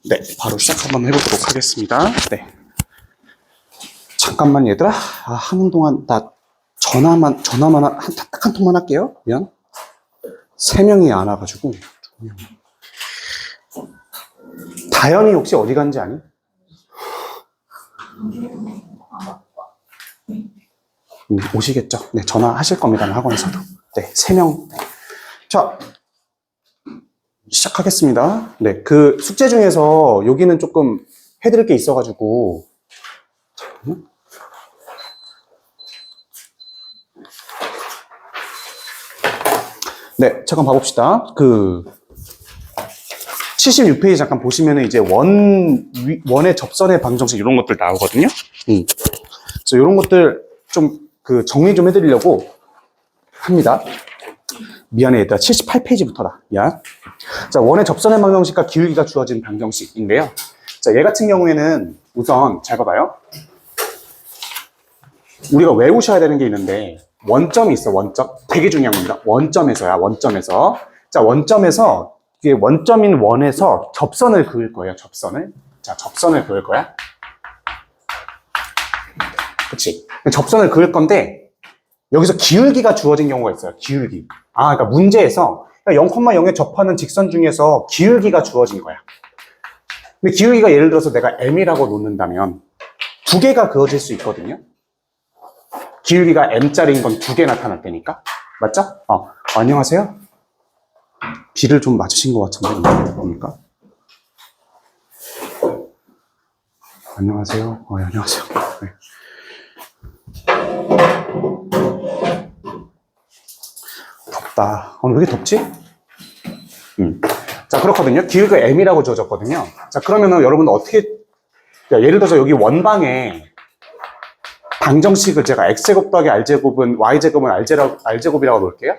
네, 바로 시작 한번 해보도록 하겠습니다. 네. 잠깐만 얘들아. 하는 동안 나 전화만 딱 한 통만 할게요. 미안. 3명이 안 와가지고. 2명. 다현이 혹시 어디 간지 아니? 오시겠죠? 네, 전화하실 겁니다. 학원에서도. 네, 3명. 네. 자, 시작하겠습니다. 네, 그 숙제 중에서 여기는 조금 해드릴 게 있어가지고. 네, 잠깐 봐봅시다. 76페이지 잠깐 보시면은 이제 원의 접선의 방정식 이런 것들 나오거든요. 그래서 이런 것들 좀 정리 좀 해드리려고 합니다. 미안해, 얘들아. 78페이지부터다. 미안. 자, 원의 접선의 방정식과 기울기가 주어진 방정식인데요. 자, 얘 같은 경우에는 우선 잘 봐봐요. 우리가 외우셔야 되는 게 있는데, 원점이 있어, 원점. 되게 중요한 겁니다. 원점에서야, 원점에서. 자, 원점에서, 이게 원점인 원에서 접선을 그을 거예요, 접선을. 자, 접선을 그을 거야. 그치? 접선을 그을 건데, 여기서 기울기가 주어진 경우가 있어요, 기울기. 그러니까 문제에서 0,0에 접하는 직선 중에서 기울기가 주어진 거야. 근데 기울기가 예를 들어서 내가 m이라고 놓는다면, 2개가 그어질 수 있거든요. 기울기가 m짜리인 건 2개 나타날 테니까. 맞죠? 안녕하세요. 비를 좀 맞으신 것 같은데, 뭡니까? 안녕하세요. 안녕하세요. 네. 덥다. 왜 이렇게 덥지? 자, 그렇거든요. 기울기가 m이라고 주어졌거든요. 자, 그러면은 여러분 어떻게, 예를 들어서 여기 원방에 방정식을 제가 x제곱 더하기 r제곱은 y제곱은 r제곱이라고 놓을게요.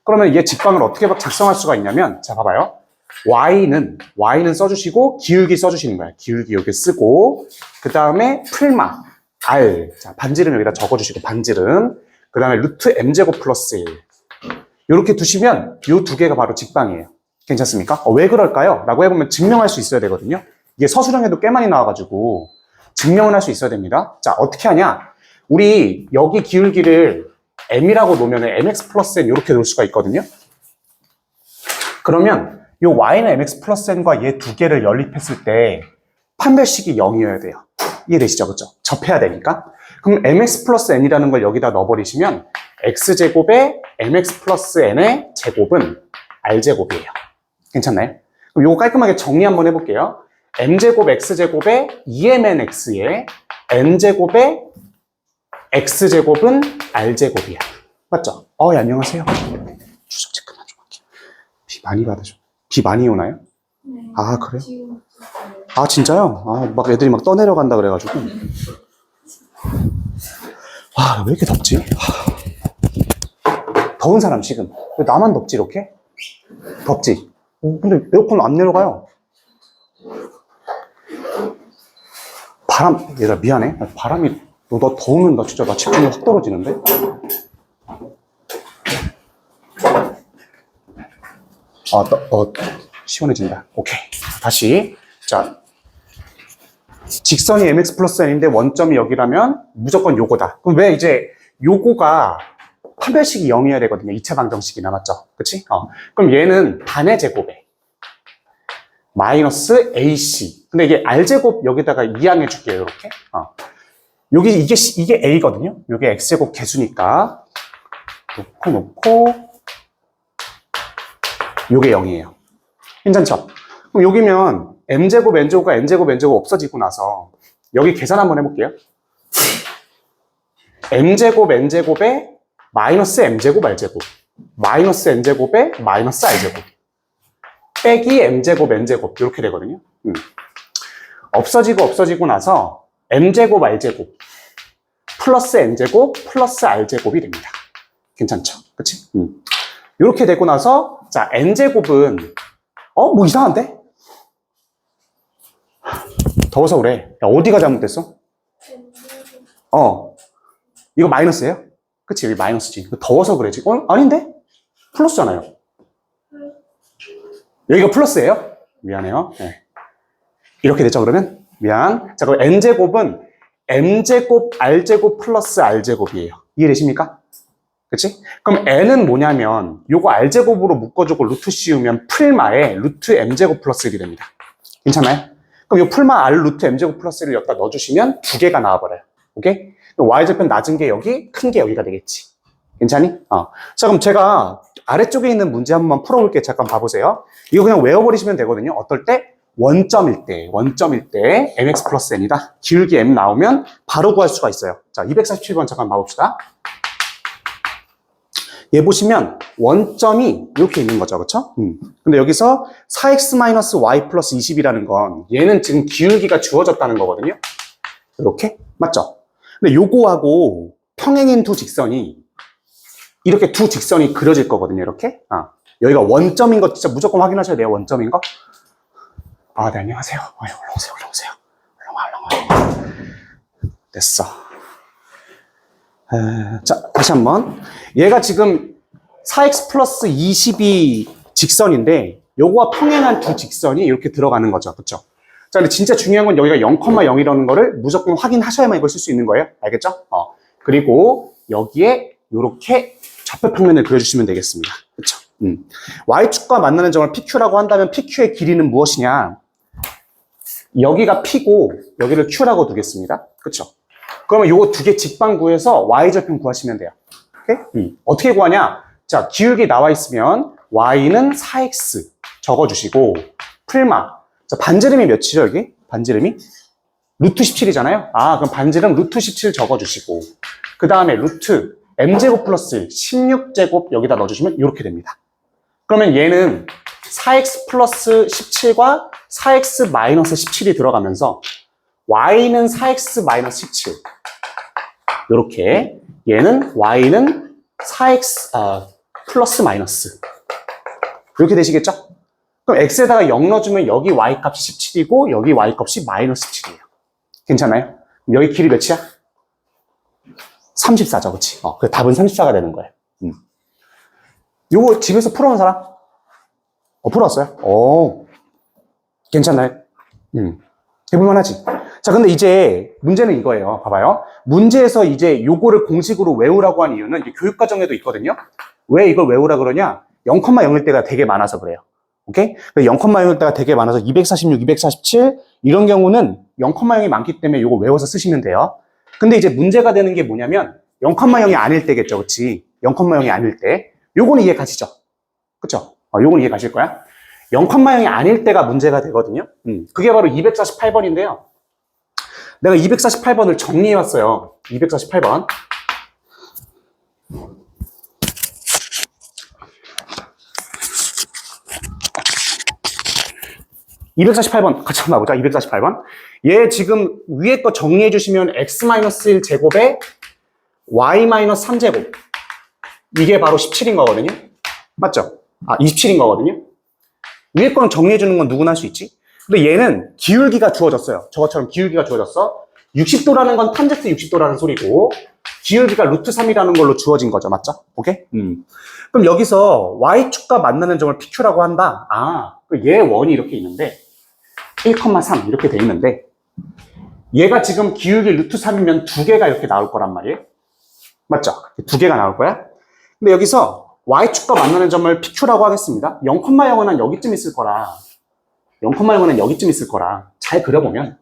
그러면 얘 직방을 어떻게 작성할 수가 있냐면, 자, 봐봐요. y는 써주시고, 기울기 써주시는 거예요. 기울기 여기 쓰고, 그 다음에 풀마, r. 자, 반지름 여기다 적어주시고, 반지름. 그 다음에 루트 m제곱 플러스 1. 이렇게 두시면, 이 2개가 바로 직방이에요. 괜찮습니까? 왜 그럴까요? 라고 해보면 증명할 수 있어야 되거든요. 이게 서술형에도 꽤 많이 나와가지고, 증명을 할 수 있어야 됩니다. 자, 어떻게 하냐? 우리 여기 기울기를 m이라고 놓으면 mx 플러스 n 이렇게 놓을 수가 있거든요. 그러면 이 y는 mx 플러스 n과 얘 2개를 연립했을 때 판별식이 0이어야 돼요. 이해되시죠? 그렇죠? 접해야 되니까. 그럼 mx 플러스 n이라는 걸 여기다 넣어버리시면 x제곱에 mx 플러스 n의 제곱은 r제곱이에요. 괜찮나요? 그럼 이거 깔끔하게 정리 한번 해볼게요. m제곱 x제곱에 2mnx에 n제곱에 x제곱은 r제곱이야. 맞죠? 예, 안녕하세요. 추석 체크만 좀 할게요. 비 많이 받으죠? 비 많이 오나요? 네. 그래요? 진짜요? 막 애들이 막 떠내려간다 그래가지고. 왜 이렇게 덥지? 더운 사람 지금. 왜 나만 덥지, 이렇게? 덥지? 근데 에어컨 안 내려가요. 얘들아, 미안해. 바람이, 너 더우면 나 집중이 확 떨어지는데? 시원해진다. 오케이. 다시. 자. 직선이 mx 플러스 n인데 원점이 여기라면 무조건 요거다. 그럼 왜 이제 요거가 판별식이 0이어야 되거든요. 2차 방정식이나, 맞죠? 그치? 그럼 얘는 반의 제곱에 마이너스 ac. 근데 이게 r제곱 여기다가 이항해 줄게요. 이렇게. 이게 a거든요. 이게 x제곱 개수니까 놓고 이게 0이에요. 괜찮죠? 그럼 여기면 m제곱 n제곱과 n제곱 n제곱 없어지고 나서 여기 계산 한번 해볼게요. m제곱 n제곱에 마이너스 m제곱 r제곱, 마이너스 n제곱에 마이너스 r제곱 빼기 m제곱 n제곱 이렇게 되거든요. 없어지고 나서 m제곱 r제곱 플러스 n제곱 플러스 r제곱이 됩니다. 괜찮죠? 그치? 이렇게 되고 나서 자, n제곱은 뭐 이상한데? 더워서 그래. 야, 어디가 잘못됐어? 이거 마이너스예요? 그치? 여기 마이너스지. 더워서 그래. 아닌데? 플러스잖아요. 여기가 플러스예요? 미안해요. 네. 이렇게 되죠, 그러면? 미안. 자, 그럼 n제곱은 m제곱 r제곱 플러스 r제곱이에요. 이해되십니까? 그치? 그럼 n은 뭐냐면 요거 r제곱으로 묶어주고 루트 씌우면 풀마에 루트 m제곱 플러스 1이 됩니다. 괜찮아요? 그럼 요 풀마 r 루트 m제곱 플러스 1을 여기다 넣어주시면 두 개가 나와버려요. 오케이? y절편 낮은 게 여기, 큰 게 여기가 되겠지. 괜찮니? 자, 그럼 제가 아래쪽에 있는 문제 한번 풀어볼게요. 잠깐 봐보세요. 이거 그냥 외워버리시면 되거든요. 어떨 때? 원점일 때 mx 플러스 n이다. 기울기 m 나오면 바로 구할 수가 있어요. 자, 247번 잠깐 봐봅시다. 얘 보시면 원점이 이렇게 있는 거죠. 그쵸? 근데 여기서 4x-y 플러스 20이라는 건 얘는 지금 기울기가 주어졌다는 거거든요. 이렇게? 맞죠? 근데 요거하고 평행인 두 직선이 이렇게 두 직선이 그려질 거거든요. 이렇게. 여기가 원점인 거 진짜 무조건 확인하셔야 돼요. 원점인 거. 네, 안녕하세요. 올라오세요. 올라와. 됐어. 자, 다시 한번. 얘가 지금 4x 플러스 20이 직선인데 요거와 평행한 두 직선이 이렇게 들어가는 거죠. 그쵸? 자, 근데 진짜 중요한 건 여기가 0,0이라는 거를 무조건 확인하셔야만 이걸 쓸 수 있는 거예요. 알겠죠? 그리고 여기에 이렇게 좌표평면을 그려주시면 되겠습니다. 그쵸? Y축과 만나는 점을 PQ라고 한다면 PQ의 길이는 무엇이냐? 여기가 P고 여기를 Q라고 두겠습니다. 그쵸? 그러면 요거 두 개 직방 구해서 Y절편 구하시면 돼요. 오케이? 어떻게 구하냐? 자, 기울기 나와 있으면 Y는 4X 적어주시고 풀마. 자, 반지름이 몇이죠, 여기? 반지름이? 루트 17이잖아요? 그럼 반지름 루트 17 적어주시고 그 다음에 루트 m제곱 플러스 1, 16제곱 여기다 넣어주시면 이렇게 됩니다. 그러면 얘는 4x 플러스 17과 4x 마이너스 17이 들어가면서 y는 4x 마이너스 17 이렇게 얘는 y는 4x 플러스 마이너스 이렇게 되시겠죠? 그럼 x에다가 0 넣어주면 여기 y 값이 17이고 여기 y 값이 마이너스 17이에요. 괜찮아요? 여기 길이 몇이야? 34죠, 그치? 그 답은 34가 되는 거예요. 요거 집에서 풀어온 사람? 풀었어요? 괜찮나요? 해볼만 하지? 자, 근데 이제 문제는 이거예요. 봐봐요. 문제에서 이제 요거를 공식으로 외우라고 한 이유는 이게 교육과정에도 있거든요. 왜 이걸 외우라 그러냐? 0,0일 때가 되게 많아서 그래요. 오케이? 0,0일 때가 되게 많아서 246, 247 이런 경우는 0,0이 많기 때문에 요거 외워서 쓰시면 돼요. 근데 이제 문제가 되는 게 뭐냐면 0,0이 아닐 때겠죠, 그치? 0,0이 아닐 때. 요거는 이해 가시죠? 그쵸? 요거는 이해 가실 거야? 0,0이 아닐 때가 문제가 되거든요. 그게 바로 248번인데요. 내가 248번을 정리해왔어요. 248번. 248번 같이 한번 봐보자. 248번. 얘 지금 위에 거 정리해 주시면 x-1 제곱에 y-3제곱. 이게 바로 17인 거거든요. 맞죠? 27인 거거든요. 위에 거는 정리해 주는 건 누구나 할 수 있지. 근데 얘는 기울기가 주어졌어요. 저것처럼 기울기가 주어졌어. 60도라는 건 탄제트 60도라는 소리고 기울기가 루트 3이라는 걸로 주어진 거죠. 맞죠? 오케이? 그럼 여기서 y축과 만나는 점을 PQ라고 한다. 얘 원이 이렇게 있는데 1,3 이렇게 돼 있는데 얘가 지금 기울기 루트 3이면 두 개가 이렇게 나올 거란 말이에요. 맞죠? 두 개가 나올 거야. 근데 여기서 y축과 만나는 점을 PQ라고 하겠습니다. 0,0은 여기쯤 있을 거라 0,0은 여기쯤 있을 거라 잘 그려보면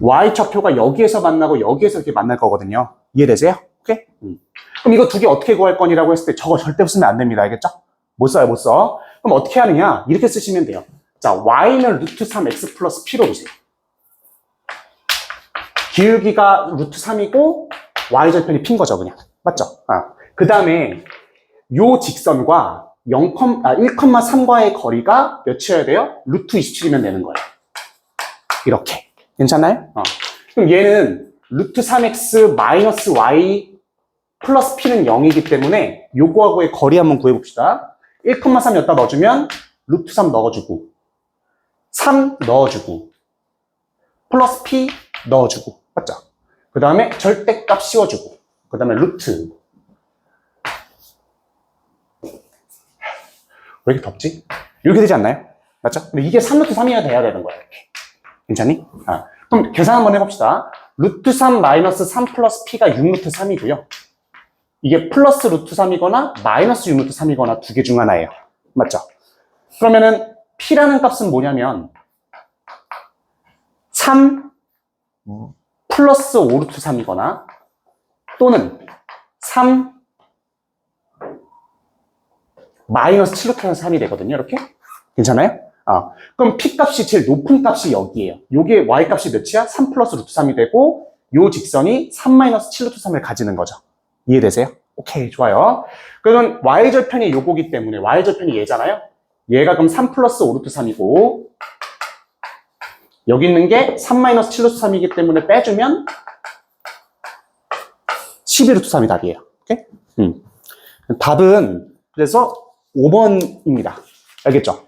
y좌표가 여기에서 만나고 여기에서 이렇게 만날 거거든요. 이해되세요? 오케이? 그럼 이거 두 개 어떻게 구할 거니라고 했을 때 저거 절대 쓰면 안 됩니다. 알겠죠? 못 써요, 못 써. 그럼 어떻게 하느냐? 이렇게 쓰시면 돼요. 자, y는 루트 3x 플러스 p로 보세요. 기울기가 루트 3이고 y절편이 p인 거죠, 그냥. 맞죠? 그 다음에 요 직선과 1,3과의 거리가 몇이어야 돼요? 루트 27이면 되는 거예요. 이렇게. 괜찮나요? 그럼 얘는 루트 3x 마이너스 y 플러스 p는 0이기 때문에 요거하고의 거리 한번 구해봅시다. 1,3 여기다 넣어주면 루트 3 넣어주고 3 넣어주고 플러스 p 넣어주고 맞죠? 그 다음에 절대값 씌워주고 그 다음에 루트 왜 이렇게 덥지? 이렇게 되지 않나요? 맞죠? 근데 이게 3루트 3이어야 되는 거야. 이렇게. 괜찮니? 그럼 계산 한번 해봅시다. 루트 3 마이너스 3 플러스 p가 6루트 3이고요. 이게 플러스 루트 3이거나 마이너스 6루트 3이거나 두 개 중 하나예요. 맞죠? 그러면은 p라는 값은 뭐냐면 3 플러스 5루트 3이거나 또는 3 마이너스 7루트 3이 되거든요. 이렇게. 괜찮아요? 그럼 p 값이 제일 높은 값이 여기예요. 요게 y 값이 몇이야? 3 플러스 루트 3이 되고 요 직선이 3 마이너스 7루트 3을 가지는 거죠. 이해되세요? 오케이, 좋아요. 그러면 y절편이 요거기 때문에 y절편이 얘잖아요. 얘가 그럼 3 플러스 5루트 3이고 여기 있는 게 3 마이너스 7루트 3이기 때문에 빼주면 12루트 3이 답이에요. 오케이? 답은 그래서 5번입니다. 알겠죠?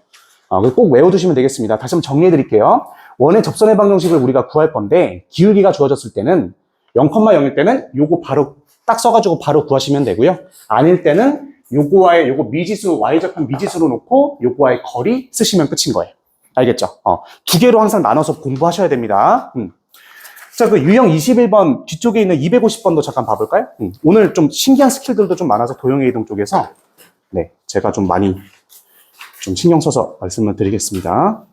꼭 외워두시면 되겠습니다. 다시 한번 정리해 드릴게요. 원의 접선의 방정식을 우리가 구할 건데 기울기가 주어졌을 때는 0,0일 때는 요거 바로 딱 써가지고 바로 구하시면 되고요. 아닐 때는 요거와의 요거 미지수 y절편 미지수로 놓고 요거와의 거리 쓰시면 끝인 거예요. 알겠죠? 두 개로 항상 나눠서 공부하셔야 됩니다. 자, 그 유형 21번 뒤쪽에 있는 250번도 잠깐 봐볼까요? 오늘 좀 신기한 스킬들도 좀 많아서 도형의 이동 쪽에서 네, 제가 좀 많이 좀 신경 써서 말씀을 드리겠습니다.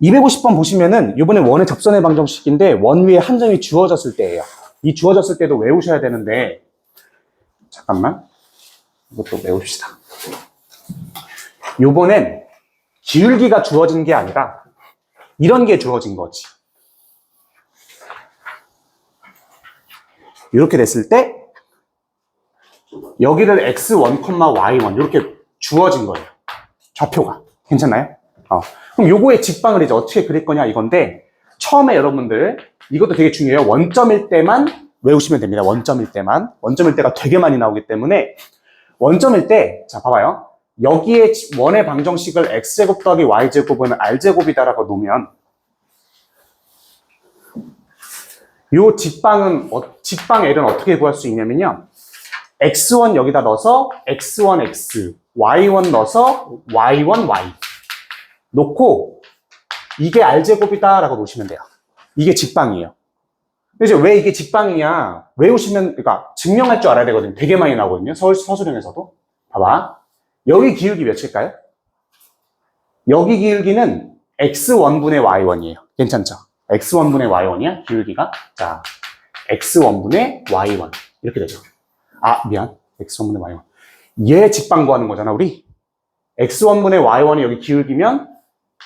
250번 보시면은 이번에 원의 접선의 방정식인데 원 위에 한 점이 주어졌을 때예요. 이 주어졌을 때도 외우셔야 되는데 잠깐만 이것도 외웁시다. 요번엔 기울기가 주어진 게 아니라 이런 게 주어진 거지. 이렇게 됐을 때 여기를 x1, y1 이렇게 주어진 거예요. 좌표가. 괜찮나요? 그럼 요거의 직방을 이제 어떻게 그릴 거냐 이건데 처음에 여러분들 이것도 되게 중요해요. 원점일 때만 외우시면 됩니다. 원점일 때만. 원점일 때가 되게 많이 나오기 때문에 원점일 때 자 봐봐요. 여기에 원의 방정식을 x제곱 더하기 y제곱은 r제곱이다라고 놓으면 요 직방 L은 어떻게 구할 수 있냐면요. x1 여기다 넣어서 x1x, y1 넣어서 y1y 놓고 이게 r제곱이다라고 놓으시면 돼요. 이게 직방이에요. 이제 왜 이게 직방이냐 외우시면 그러니까 증명할 줄 알아야 되거든요. 되게 많이 나오거든요. 서술형에서도. 봐봐. 여기 기울기 몇일까요? 여기 기울기는 x1분의 y1이에요. 괜찮죠? x1분의 y1이야 기울기가. 자, x1분의 y1 이렇게 되죠. 미안. x1분의 y1. 얘 직방 구하는 거잖아, 우리. x1분의 y1이 여기 기울기면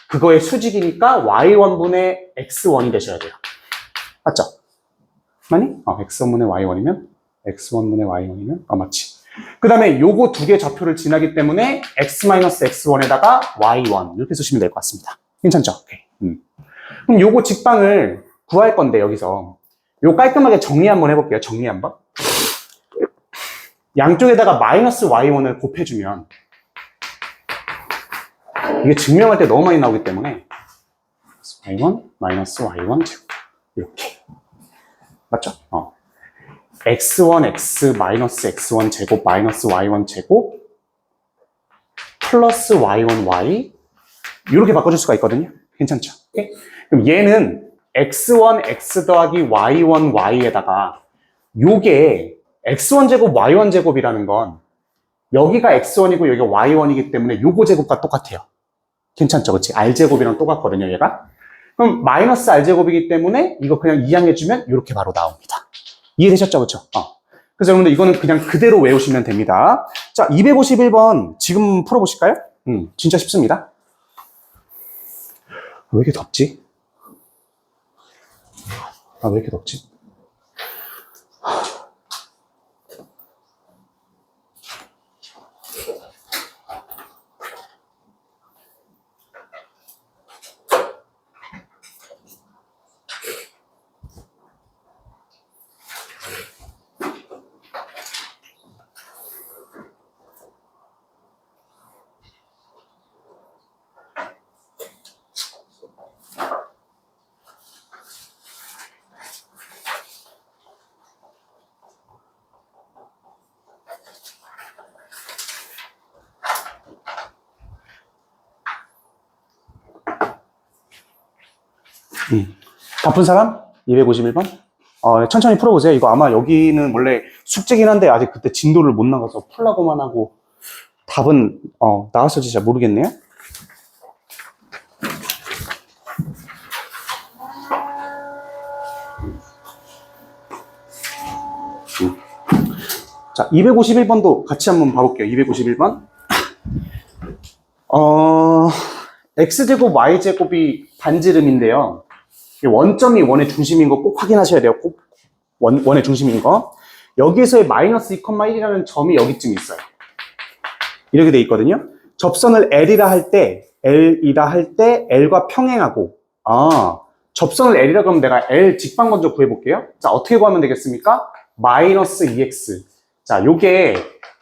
그거의 수직이니까 y1분의 x1이 되셔야 돼요. 맞죠? 맞니? x1분의 y1이면 x1분의 y1이면 맞지. 그 다음에 요거 두 개 좌표를 지나기 때문에 x-x1에다가 y1 이렇게 쓰시면 될 것 같습니다. 괜찮죠? 오케이. 그럼 요거 직방을 구할 건데 여기서 요 깔끔하게 정리 한번 해볼게요. 정리 한번. 양쪽에다가 마이너스 y1을 곱해주면 이게 증명할 때 너무 많이 나오기 때문에 y1 마이너스 y1 제곱 이렇게 맞죠? x1 x 마이너스 x1 제곱 마이너스 y1 제곱 플러스 y1 y 이렇게 바꿔줄 수가 있거든요. 괜찮죠? 오케이? 그럼 얘는 x1 x 더하기 y1 y에다가 요게 x1 제곱 y1 제곱이라는 건 여기가 x1이고 여기가 y1이기 때문에 요거 제곱과 똑같아요. 괜찮죠? 그치? r제곱이랑 똑같거든요, 얘가. 그럼 마이너스 r제곱이기 때문에 이거 그냥 이항해주면 이렇게 바로 나옵니다. 이해되셨죠? 그쵸? 그래서 여러분들 이거는 그냥 그대로 외우시면 됩니다. 자, 251번 지금 풀어보실까요? 진짜 쉽습니다. 왜 이렇게 덥지? 왜 이렇게 덥지? 바쁜 사람? 251번? 천천히 풀어보세요. 이거 아마 여기는 원래 숙제긴 한데 아직 그때 진도를 못 나가서 풀라고만 하고 답은 나왔을지 잘 모르겠네요. 자, 251번도 같이 한번 봐볼게요. 251번. x제곱 y제곱이 반지름인데요. 원점이 원의 중심인 거 꼭 확인하셔야 돼요. 꼭 원의 중심인 거. 여기에서의 마이너스 2,1이라는 점이 여기쯤 있어요. 이렇게 돼 있거든요. 접선을 L이라 할 때 L과 평행하고, 접선을 L이라 그러면 내가 L 직방 먼저 구해볼게요. 자, 어떻게 구하면 되겠습니까? 마이너스 2x. 자, 요게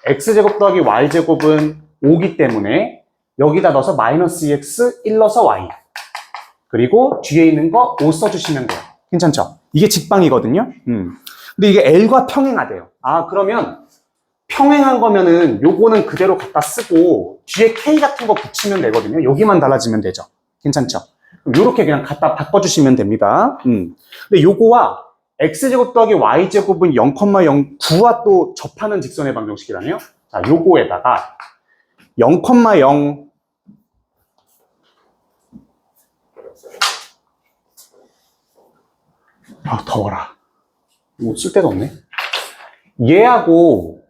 x제곱 더하기 y제곱은 5기 때문에 여기다 넣어서 마이너스 2x, 1 넣어서 y. 그리고 뒤에 있는 거 5 써주시면 돼요. 괜찮죠? 이게 직방이거든요. 근데 이게 L과 평행하대요. 그러면 평행한 거면은 요거는 그대로 갖다 쓰고 뒤에 K 같은 거 붙이면 되거든요. 여기만 달라지면 되죠. 괜찮죠? 그럼 요렇게 그냥 갖다 바꿔주시면 됩니다. 근데 요거와 x제곱 더하기 y제곱은 0,09와 또 접하는 직선의 방정식이라네요. 자, 요거에다가 0,0 더워라. 뭐 쓸 데가 없네. 얘하고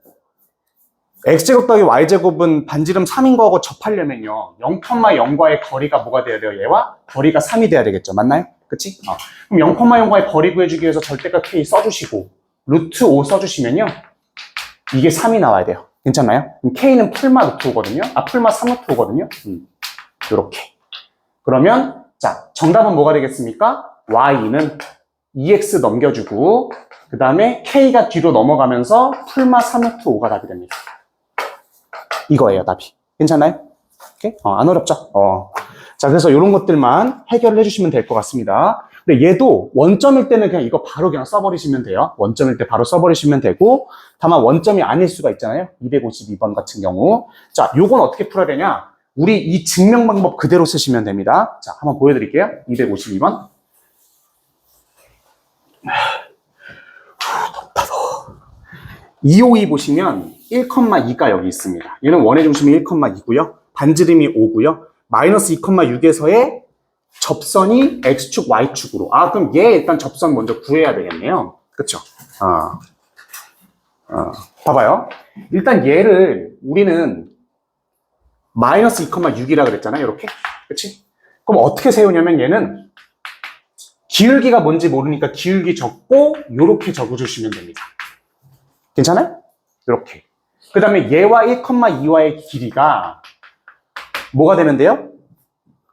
x제곱 더하기 y제곱은 반지름 3인 거하고 접하려면요 0,0과의 거리가 뭐가 돼야 돼요? 얘와 거리가 3이 돼야 되겠죠. 맞나요? 그치? 그럼 0,0과의 거리 구해주기 위해서 절대값 k 써주시고 루트 5 써주시면요 이게 3이 나와야 돼요. 괜찮나요? 그럼 k는 풀마 루트 5거든요. 풀마 3 루트 5거든요. 요렇게. 그러면 자 정답은 뭐가 되겠습니까? y는 2x 넘겨주고 그 다음에 k가 뒤로 넘어가면서 풀마 3 루트 5가 답이 됩니다. 이거예요, 답이. 괜찮나요? 오케이? 안 어렵죠? 자, 그래서 이런 것들만 해결을 해주시면 될 것 같습니다. 근데 얘도 원점일 때는 그냥 이거 바로 그냥 써버리시면 돼요. 원점일 때 바로 써버리시면 되고, 다만 원점이 아닐 수가 있잖아요. 252번 같은 경우. 자, 요건 어떻게 풀어야 되냐? 우리 이 증명 방법 그대로 쓰시면 됩니다. 자, 한번 보여드릴게요. 252번. 252 보시면 1,2가 여기 있습니다. 얘는 원의 중심이 1,2고요. 반지름이 5고요. 마이너스 2,6에서의 접선이 X축, Y축으로. 그럼 얘 일단 접선 먼저 구해야 되겠네요. 그쵸? 봐봐요. 일단 얘를 우리는 마이너스 2,6이라 그랬잖아요. 이렇게. 그치? 그럼 어떻게 세우냐면 얘는 기울기가 뭔지 모르니까 기울기 적고 요렇게 적어주시면 됩니다. 괜찮아요? 이렇게. 그 다음에 얘와 1,2와의 길이가 뭐가 되면 돼요?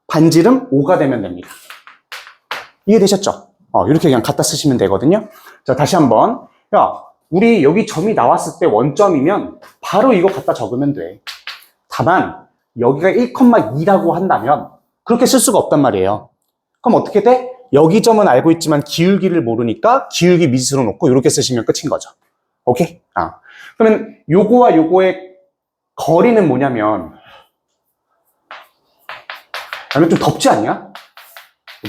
반지름 5가 되면 됩니다. 이해되셨죠? 이렇게 그냥 갖다 쓰시면 되거든요. 자, 다시 한번. 우리 여기 점이 나왔을 때 원점이면 바로 이거 갖다 적으면 돼. 다만 여기가 1,2라고 한다면 그렇게 쓸 수가 없단 말이에요. 그럼 어떻게 돼? 여기 점은 알고 있지만 기울기를 모르니까 기울기 미지수로 놓고 이렇게 쓰시면 끝인 거죠. 오케이? 그러면 요거와 요거의 거리는 뭐냐면 아니면 좀 덥지 않냐?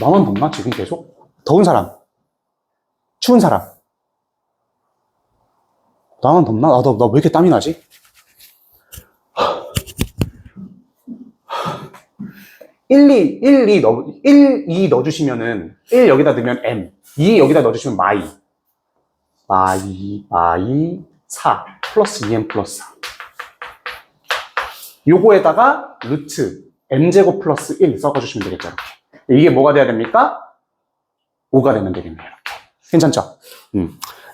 나만 덥나? 지금 계속? 더운 사람? 추운 사람? 나만 덥나? 나 왜 이렇게 땀이 나지? 1, 2 넣어주시면은 1 여기다 넣으면 m, 2 여기다 넣어주시면 마이 4 플러스 2m 플러스 4. 요거에다가 루트 m제곱 플러스 1 섞어주시면 되겠죠. 이렇게. 이게 뭐가 돼야 됩니까? 5가 되면 되겠네요. 이렇게. 괜찮죠?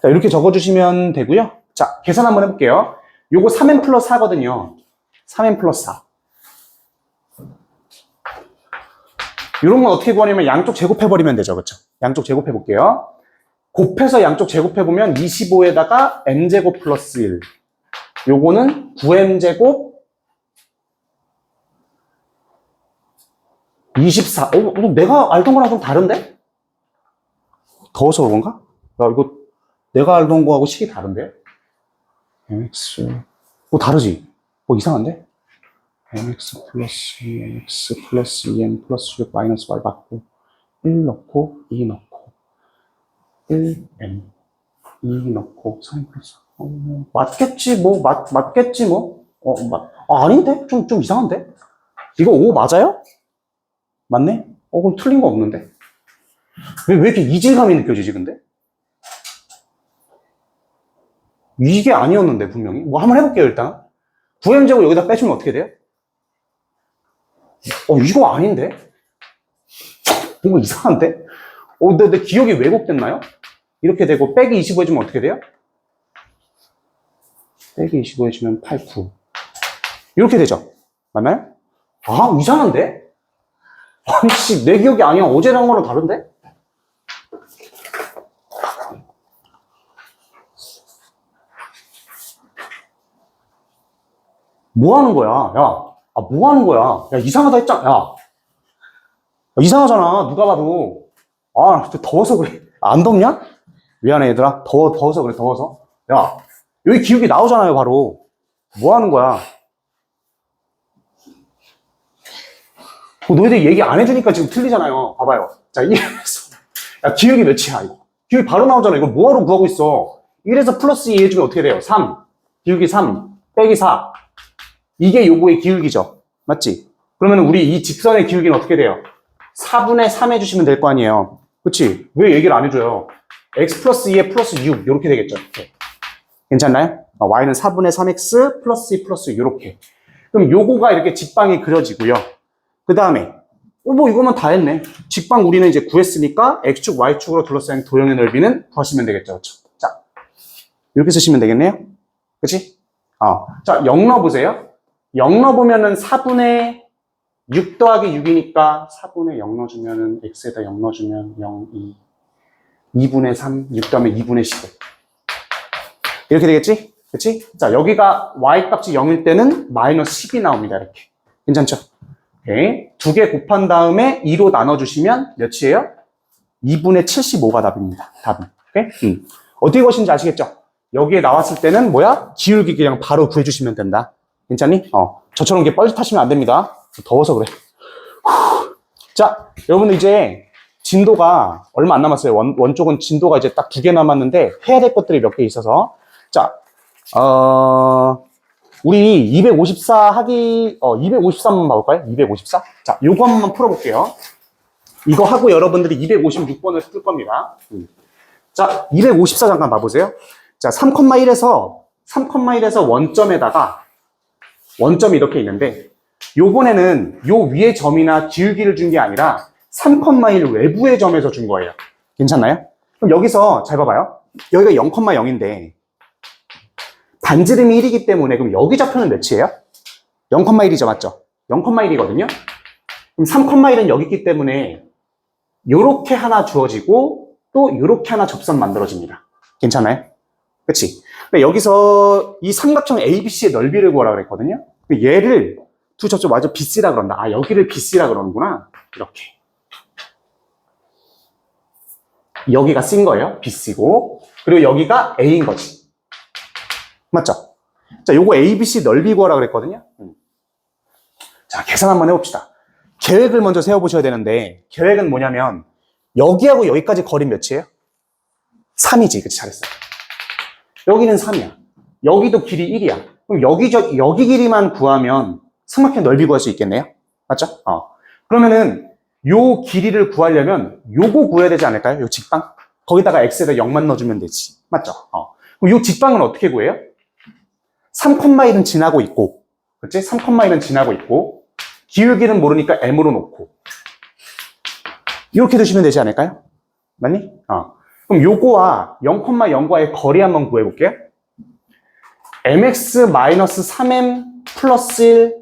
자, 이렇게 적어주시면 되고요. 자, 계산 한번 해볼게요. 요거 3m 플러스 4거든요. 3m 플러스 4. 이런 건 어떻게 구하냐면 양쪽 제곱해버리면 되죠. 그렇죠? 양쪽 제곱해볼게요. 곱해서 양쪽 제곱해보면 25에다가 m제곱 플러스 1. 요거는 9m제곱 24. 내가 알던 거랑 좀 다른데? 더워서 그런가? 이거 내가 알던 거하고 식이 다른데? mx. 다르지? 이상한데? mx 플러스 2m 플러스 6 마이너스 y 받고 1 넣고 2 넣고 1m 2 넣고 3 플러스 맞겠지 뭐 맞겠지 뭐 아닌데? 좀 이상한데? 이거 5 맞아요? 맞네? 그럼 틀린 거 없는데? 왜 이렇게 이질감이 느껴지지 근데? 이게 아니었는데 분명히 뭐 한번 해볼게요 일단 9m제곱 여기다 빼주면 어떻게 돼요? 이거 아닌데? 이거 이상한데? 내 기억이 왜곡됐나요? 이렇게 되고 빼기 25 해주면 어떻게 돼요? 빼기 25 해주면 8, 9 이렇게 되죠? 맞나요? 이상한데? 아니 씨, 내 기억이 아니야. 어제랑 거랑 다른데? 뭐 하는 거야? 야, 뭐 하는 거야? 야, 이상하다 했잖아. 야, 이상하잖아. 누가 봐도. 더워서 그래. 안 덥냐? 미안해, 얘들아. 더워서 그래, 더워서. 야, 여기 기억이 나오잖아요, 바로. 뭐 하는 거야? 너희들 얘기 안 해주니까 지금 틀리잖아요. 봐봐요. 자, 1에서. 야, 기억이 몇이야, 이거? 기억이 바로 나오잖아. 이거 뭐하러 구하고 있어? 1에서 플러스 2 해주면 어떻게 돼요? 3. 기울기 3. 빼기 4. 이게 요거의 기울기죠. 맞지? 그러면 우리 이 직선의 기울기는 어떻게 돼요? 4분의 3 해주시면 될 거 아니에요. 그치? 왜 얘기를 안 해줘요? x 플러스 2에 플러스 6 이렇게 되겠죠. 이렇게. 괜찮나요? y는 4분의 3x 플러스 2 플러스 6 이렇게. 그럼 요거가 이렇게 직방이 그려지고요. 그 다음에 뭐 이거만 다 했네. 직방 우리는 이제 구했으니까 x축, y축으로 둘러싸인 도형의 넓이는 구하시면 되겠죠. 그렇죠? 자, 이렇게 쓰시면 되겠네요. 그치? 자, 0 넣어보세요. 0 넣어보면은 4분의 6 더하기 6이니까 4분의 0 넣어주면은 x에다 0 넣어주면 0, 2, 2분의 3, 6 더하면 2분의 15 이렇게 되겠지? 그치? 자, 여기가 y 값이 0일 때는 마이너스 10이 나옵니다. 이렇게. 괜찮죠? 오케이. 두 개 곱한 다음에 2로 나눠주시면 몇이에요? 2분의 75가 답입니다. 답은. 오케이? 어떻게 것인지 아시겠죠? 여기에 나왔을 때는 뭐야? 기울기 그냥 바로 구해주시면 된다. 괜찮니? 저처럼 이렇게 뻘짓하시면 안 됩니다. 더워서 그래. 자, 여러분 이제 진도가 얼마 안 남았어요. 원쪽은 진도가 이제 딱 2개 남았는데 해야 될 것들이 몇 개 있어서. 자, 우리 254 253만 봐볼까요? 254? 자, 요거 한 번만 풀어볼게요. 이거 하고 여러분들이 256번을 풀 겁니다. 자, 254 잠깐 봐보세요. 자, 3,1에서 원점에다가 원점이 이렇게 있는데 요번에는 요 위의 점이나 기울기를 준 게 아니라 3,1 외부의 점에서 준 거예요. 괜찮나요? 그럼 여기서 잘 봐봐요. 여기가 0,0인데 반지름이 1이기 때문에 그럼 여기 좌표는 몇이에요? 0,1이죠, 맞죠? 0,1이거든요. 그럼 3,1은 여기 있기 때문에 요렇게 하나 주어지고 또 요렇게 하나 접선 만들어집니다. 괜찮아요? 그치? 근데 여기서 이 삼각형 ABC의 넓이를 구하라 그랬거든요. 얘를 두 접점 맞아 BC라 그런다. 여기를 BC라 그러는구나. 이렇게. 여기가 C인 거예요. BC고. 그리고 여기가 A인 거지. 맞죠? 자, 요거 ABC 넓이 구하라 그랬거든요. 자, 계산 한번 해봅시다. 계획을 먼저 세워보셔야 되는데, 계획은 뭐냐면, 여기하고 여기까지 거리 몇이에요? 3이지. 그치? 잘했어요. 여기는 3이야. 여기도 길이 1이야. 그럼 여기 길이만 구하면 삼각형 넓이 구할 수 있겠네요? 맞죠? 그러면은, 요 길이를 구하려면, 요거 구해야 되지 않을까요? 요 직방? 거기다가 x에다 0만 넣어주면 되지. 맞죠? 그럼 요 직방은 어떻게 구해요? 3,1은 지나고 있고, 그치? 3,1은 지나고 있고, 기울기는 모르니까 m으로 놓고, 이렇게 두시면 되지 않을까요? 맞니? 그럼 요거와 0,0과의 거리 한번 구해볼게요. mx-3m 플러스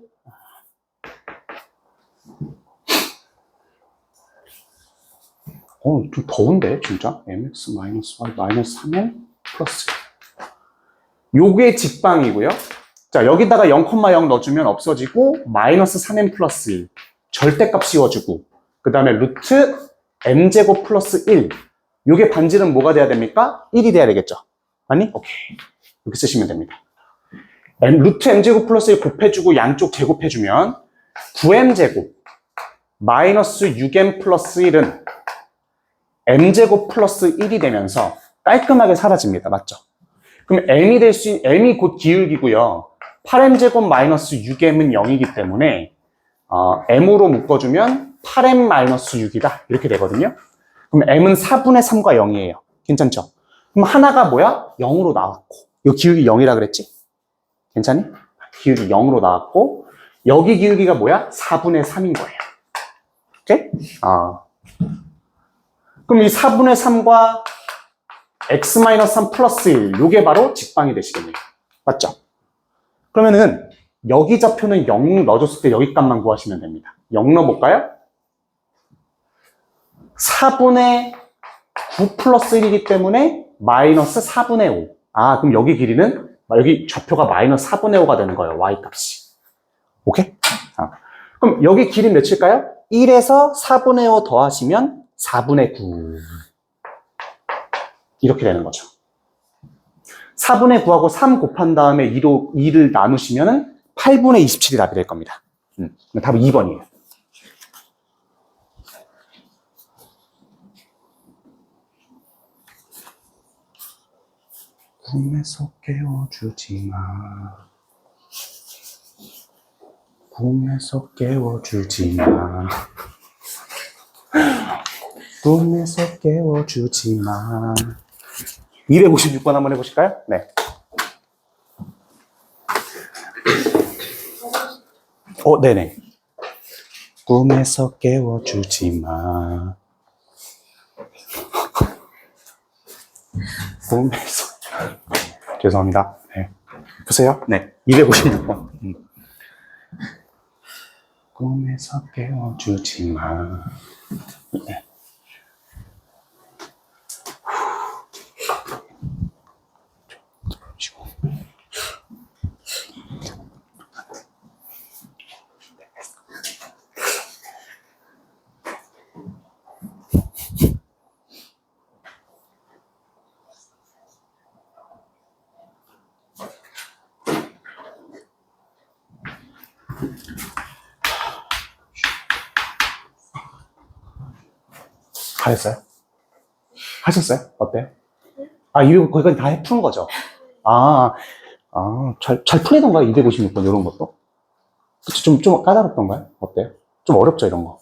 1, 좀 더운데, 진짜? mx-y-3m 플러스 1. 요게 직방이고요. 자, 여기다가 0,0 넣어주면 없어지고 마이너스 3m 플러스 1 절대값 씌워주고 그 다음에 루트 m제곱 플러스 1 요게 반지름 뭐가 돼야 됩니까? 1이 돼야 되겠죠. 아니? 오케이. 이렇게 쓰시면 됩니다. 루트 m제곱 플러스 1 곱해주고 양쪽 제곱해주면 9m제곱 마이너스 6m 플러스 1은 m제곱 플러스 1이 되면서 깔끔하게 사라집니다. 맞죠? 그럼 m이 곧 기울기고요. 8m제곱 마이너스 6m은 0이기 때문에 m으로 묶어주면 8m 마이너스 6이다. 이렇게 되거든요. 그럼 m은 4분의 3과 0이에요. 괜찮죠? 그럼 하나가 뭐야? 0으로 나왔고, 이 기울기 0이라 그랬지? 괜찮니? 기울기 0으로 나왔고, 여기 기울기가 뭐야? 4분의 3인 거예요. 오케이? 그럼 이 4분의 3과 x-3 플러스 1, 요게 바로 직방이 되시겠네요. 맞죠? 그러면은 여기 좌표는 0 넣어줬을 때 여기 값만 구하시면 됩니다. 0 넣어볼까요? 4분의 9 플러스 1이기 때문에 마이너스 4분의 5. 그럼 여기 길이는, 여기 좌표가 마이너스 4분의 5가 되는 거예요. y 값이. 오케이? 그럼 여기 길이 몇일까요? 1에서 4분의 5 더하시면 4분의 9. 이렇게 되는 거죠. 4분의 9하고 3 곱한 다음에 2를 나누시면 8분의 27이 답이 될 겁니다. 답은 2번이에요. 꿈에서 깨워주지 마. 꿈에서 깨워주지 마. 꿈에서 깨워주지 마. 256번 한번 해보실까요? 네. 네네. 꿈에서 깨워주지 마. 꿈에서. 죄송합니다. 네. 보세요. 네. 256번. 꿈에서 깨워주지 마. 네. 하셨어요? 하셨어요? 어때요? 이거 거기까지 다 푸는 거죠? 잘 풀리던가요? 256번 이런 것도? 그치, 좀 까다롭던가요? 어때요? 좀 어렵죠, 이런 거?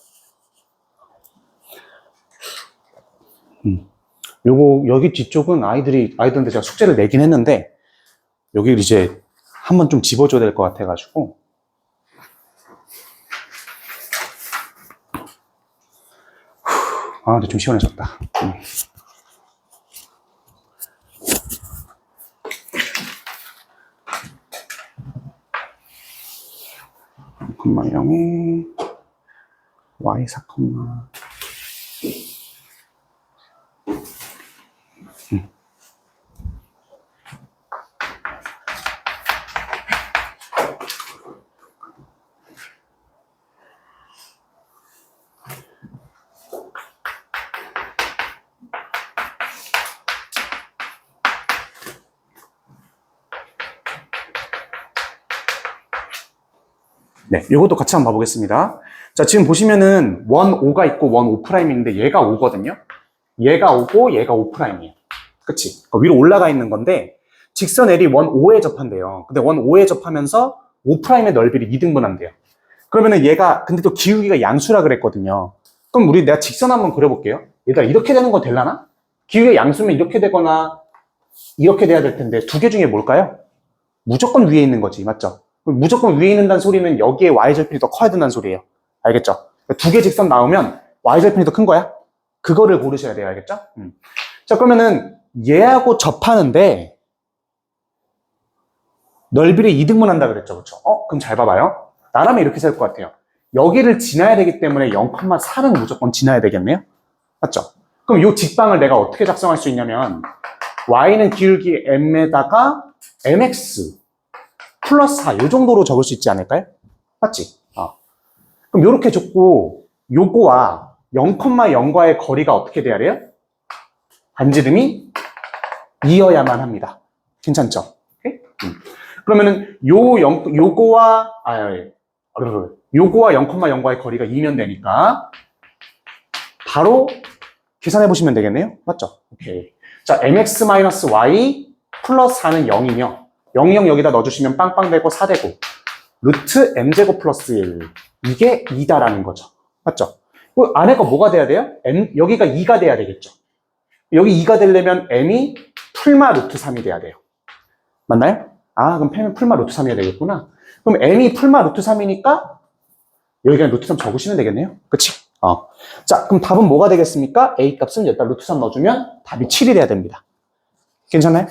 여기 뒤쪽은 아이들한테 제가 숙제를 내긴 했는데, 여기를 이제 한번 좀 집어줘야 될 것 같아가지고. 근데 좀 시원해졌다. 콤마 0에 y 4, 네, 이것도 같이 한번 봐보겠습니다. 자, 지금 보시면은 원 5가 있고 원 5'인데 얘가 5거든요. 얘가 5고 얘가 5'이에요. 그치? 위로 올라가 있는 건데 직선 L이 원 5에 접한대요. 근데 원 5에 접하면서 5'의 넓이를 2등분한대요. 그러면은 얘가 근데 또 기울기가 양수라 그랬거든요. 그럼 내가 직선 한번 그려볼게요. 얘들아, 이렇게 되는 거 되려나? 기울기가 양수면 이렇게 되거나 이렇게 돼야 될 텐데 두 개 중에 뭘까요? 무조건 위에 있는 거지, 맞죠? 무조건 위에 있는다는 소리는 여기에 y절편이 더 커야 된다는 소리예요. 알겠죠? 두 개 직선 나오면 y절편이 더 큰 거야. 그거를 고르셔야 돼요. 알겠죠? 자, 그러면은 얘하고 접하는데 넓이를 2등분 한다 그랬죠. 그렇죠? 그럼 잘 봐봐요. 나라면 이렇게 셀 것 같아요. 여기를 지나야 되기 때문에 0,4는 무조건 지나야 되겠네요. 맞죠? 그럼 이 직방을 내가 어떻게 작성할 수 있냐면 y는 기울기 m에다가 mx 플러스 4, 요 정도로 적을 수 있지 않을까요? 맞지? 그럼 요렇게 적고 요거와 0,0과의 거리가 어떻게 돼야 돼요? 반지름이 2여야만 합니다. 괜찮죠? 오케이? 그러면은 요거와 0,0과의 거리가 2면 되니까 바로 계산해 보시면 되겠네요. 맞죠? 오케이. 자, mx-y 플러스 4는 0이며 0, 0 여기다 넣어주시면 빵빵 되고 4 되고 루트 m제곱 플러스 1 이게 2다라는 거죠. 맞죠? 그 안에 거 뭐가 돼야 돼요? 여기가 2가 돼야 되겠죠. 여기 2가 되려면 m이 풀마 루트 3이 돼야 돼요. 맞나요? 아, 그럼 m이 풀마 루트 3이어야 되겠구나. 그럼 m이 풀마 루트 3이니까 여기 그냥 루트 3 적으시면 되겠네요. 그치? 자, 그럼 답은 뭐가 되겠습니까? a 값은 여기다 루트 3 넣어주면 답이 7이 돼야 됩니다. 괜찮나요?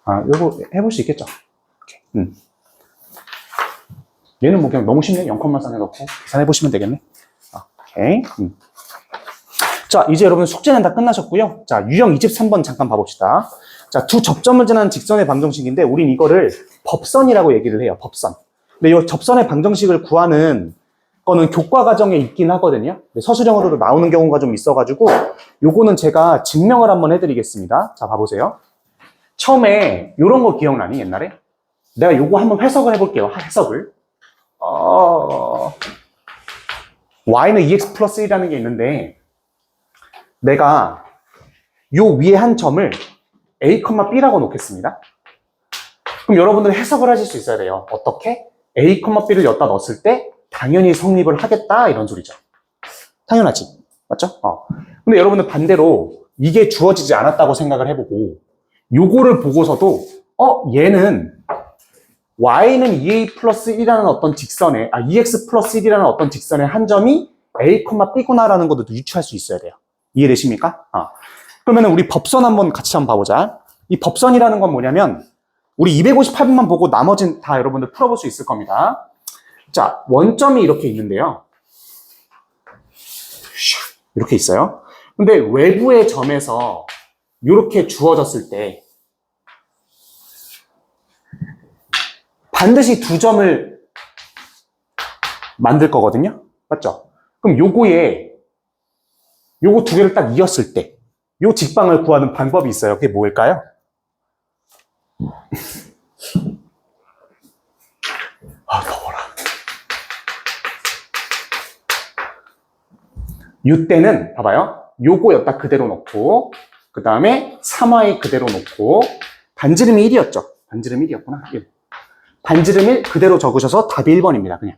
아, 이거 해볼 수 있겠죠? 오케이. 얘는 뭐 그냥 너무 쉽네. 0,3 해놓고 계산해보시면 되겠네. 오케이. 자, 이제 여러분 숙제는 다 끝나셨고요. 자, 유형 23번 잠깐 봐봅시다. 자, 두 접점을 지나는 직선의 방정식인데 우린 이거를 법선이라고 얘기를 해요. 법선. 근데 이 접선의 방정식을 구하는 거는 교과 과정에 있긴 하거든요. 서술형으로도 나오는 경우가 좀 있어가지고 요거는 제가 증명을 한번 해드리겠습니다. 자, 봐보세요. 처음에 요런 거 기억나니? 옛날에? 내가 요거 한번 해석을 해볼게요. 해석을. y는 2x 플러스 1이라는 게 있는데 내가 요 위에 한 점을 a, b라고 놓겠습니다. 그럼 여러분들 해석을 하실 수 있어야 돼요. 어떻게? a, b를 여기다 넣었을 때 당연히 성립을 하겠다 이런 소리죠. 당연하지. 맞죠? 근데 여러분들 반대로 이게 주어지지 않았다고 생각을 해보고 요거를 보고서도 얘는 y는 2a 플러스 1이라는 어떤 직선에 2x 플러스 1이라는 어떤 직선의 한 점이 a, b구나라는 것도 유추할 수 있어야 돼요. 이해되십니까? 그러면 우리 법선 한번 같이 한번 봐보자. 이 법선이라는 건 뭐냐면 우리 258번만 보고 나머지는 다 여러분들 풀어볼 수 있을 겁니다. 자, 원점이 이렇게 있는데요. 이렇게 있어요. 근데 외부의 점에서 이렇게 주어졌을 때 반드시 두 점을 만들 거거든요. 맞죠? 그럼 요거 두 개를 딱 이었을 때 요 직방을 구하는 방법이 있어요. 그게 뭘까요? 더워라. 요때는 봐봐요. 요거 여기다 그대로 놓고 그 다음에 3y 그대로 놓고 반지름이 1이었죠. 반지름 1이었구나. 1. 반지름 1 그대로 적으셔서 답이 1번입니다. 그냥.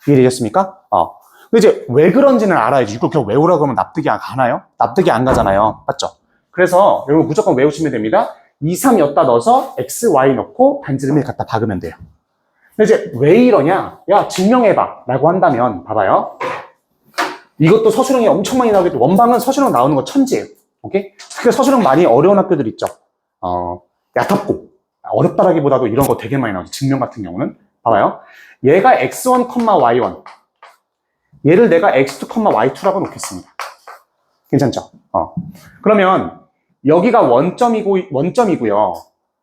이해되셨습니까? 근데 이제 왜 그런지는 알아야지. 이걸 그냥 외우라고 하면 납득이 안 가나요? 납득이 안 가잖아요. 맞죠? 그래서 여러분 무조건 외우시면 됩니다. 2, 3 여기다 넣어서 x, y 넣고 반지름 1 갖다 박으면 돼요. 근데 이제 왜 이러냐? 야, 증명해봐. 라고 한다면, 봐봐요. 이것도 서술형이 엄청 많이 나오겠죠. 원방은 서술형 나오는 거 천지예요. 오케이? 특히 서술형 많이 어려운 학교들 있죠. 얕았고. 어렵다라기보다도 이런 거 되게 많이 나오죠. 증명 같은 경우는. 봐봐요. 얘가 x1, y1. 얘를 내가 x2, y2라고 놓겠습니다. 괜찮죠? 그러면 여기가 원점이고요.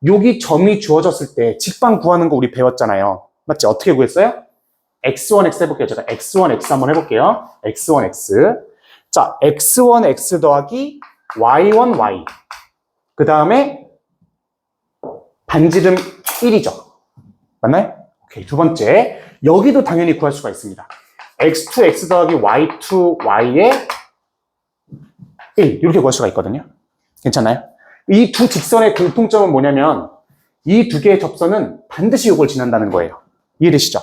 여기 점이 주어졌을 때 직방 구하는 거 우리 배웠잖아요. 맞지? 어떻게 구했어요? x1x 해볼게요. 제가 x1x 한번 해볼게요. x1x. 자, x1x 더하기 y1y. 그 다음에 반지름 1이죠. 맞나요? 오케이. 두 번째. 여기도 당연히 구할 수가 있습니다. x2x 더하기 y2y의 1. 이렇게 구할 수가 있거든요. 괜찮나요? 이 두 직선의 공통점은 뭐냐면 이 두 개의 접선은 반드시 이걸 지난다는 거예요. 이해되시죠?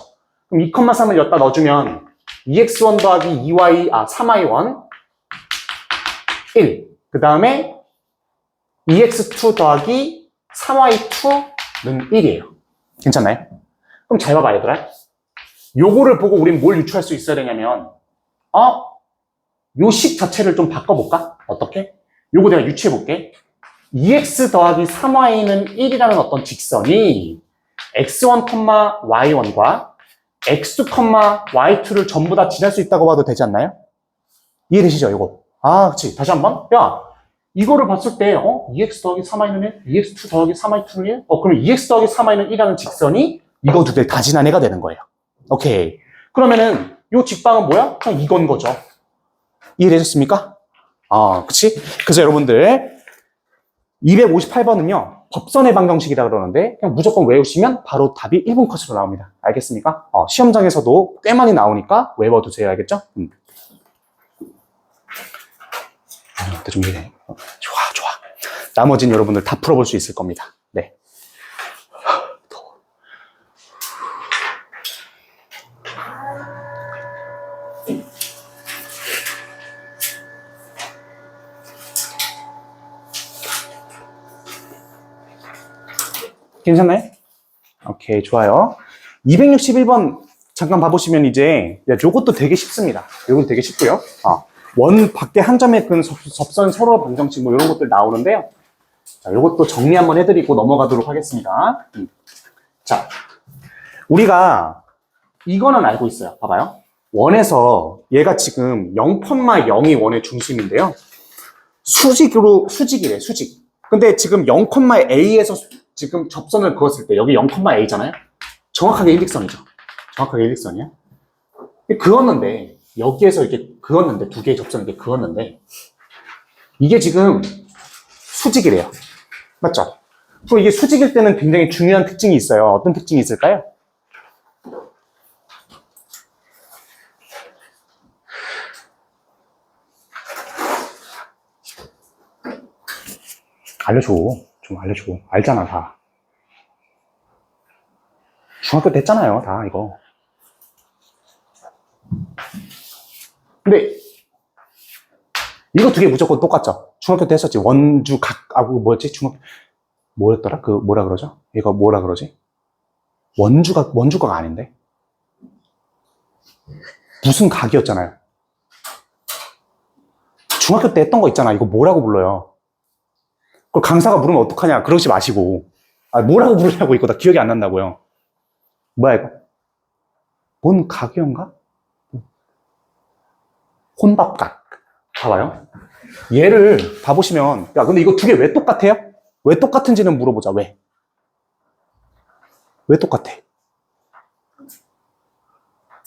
그럼 2,3을 여기다 넣어주면 2x1 더하기 3y1 1. 그 다음에 2x2 더하기 3y2는 1이에요. 괜찮나요? 그럼 잘 봐봐 얘들아. 요거를 보고 우린 뭘 유추할 수 있어야 되냐면 요 식 자체를 좀 바꿔볼까? 어떻게? 요거 내가 유추해볼게. 2x 더하기 3y는 1이라는 어떤 직선이 x1, y1과 x2, y2를 전부 다 지날 수 있다고 봐도 되지 않나요? 이해되시죠, 이거? 그치. 다시 한 번. 야, 이거를 봤을 때, 2x 더하기 3y는 1, 2x2 더하기 3y2는 1? 그럼 2x 더하기 3y는 1이라는 직선이 이거 두 개 다 지난 애가 되는 거예요. 오케이. 그러면은, 요 직방은 뭐야? 그냥 이건 거죠. 이해되셨습니까? 그치? 그래서 여러분들, 258번은요, 법선의 방정식이라 그러는데, 그냥 무조건 외우시면 바로 답이 1분 컷으로 나옵니다. 알겠습니까? 시험장에서도 꽤 많이 나오니까 외워두세요. 알겠죠? 좀 이래. 좋아, 좋아. 나머지는 여러분들 다 풀어볼 수 있을 겁니다. 네. 더워. 괜찮나요? 오케이, 좋아요. 261번 잠깐 봐보시면 이제 요것도 되게 쉽습니다. 요것도 되게 쉽고요. 원 밖에 한 점에 근 접선 서로 방정식 뭐 이런 것들 나오는데요. 자, 요것도 정리 한번 해드리고 넘어가도록 하겠습니다. 자, 우리가 이거는 알고 있어요. 봐봐요. 원에서 얘가 지금 0,0이 원의 중심인데요. 수직이래, 수직. 근데 지금 0,a에서 지금 접선을 그었을 때 여기 0,a잖아요. 정확하게 일직선이죠. 정확하게 일직선이야. 그었는데 여기에서 이렇게 그었는데 두 개의 접선이 이렇게 그었는데 이게 지금 수직이래요. 맞죠? 그리고 이게 수직일 때는 굉장히 중요한 특징이 있어요. 어떤 특징이 있을까요? 알려줘. 좀 알려줘. 알잖아, 다. 중학교 때 했잖아요, 다, 이거. 근데, 이거 두 개 무조건 똑같죠? 중학교 때 했었지. 원주 뭐였지? 뭐였더라? 뭐라 그러죠? 이거 뭐라 그러지? 원주가가 아닌데? 무슨 각이었잖아요. 중학교 때 했던 거 있잖아. 이거 뭐라고 불러요? 그걸 강사가 물으면 어떡하냐? 그러지 마시고. 뭐라고 부르냐고, 이거 나 기억이 안 난다고요. 뭐야, 이거? 뭔 각이었는가? 혼밥각. 봐봐요. 얘를 봐보시면, 야, 근데 이거 두 개 왜 똑같아요? 왜 똑같은지는 물어보자, 왜? 왜 똑같아?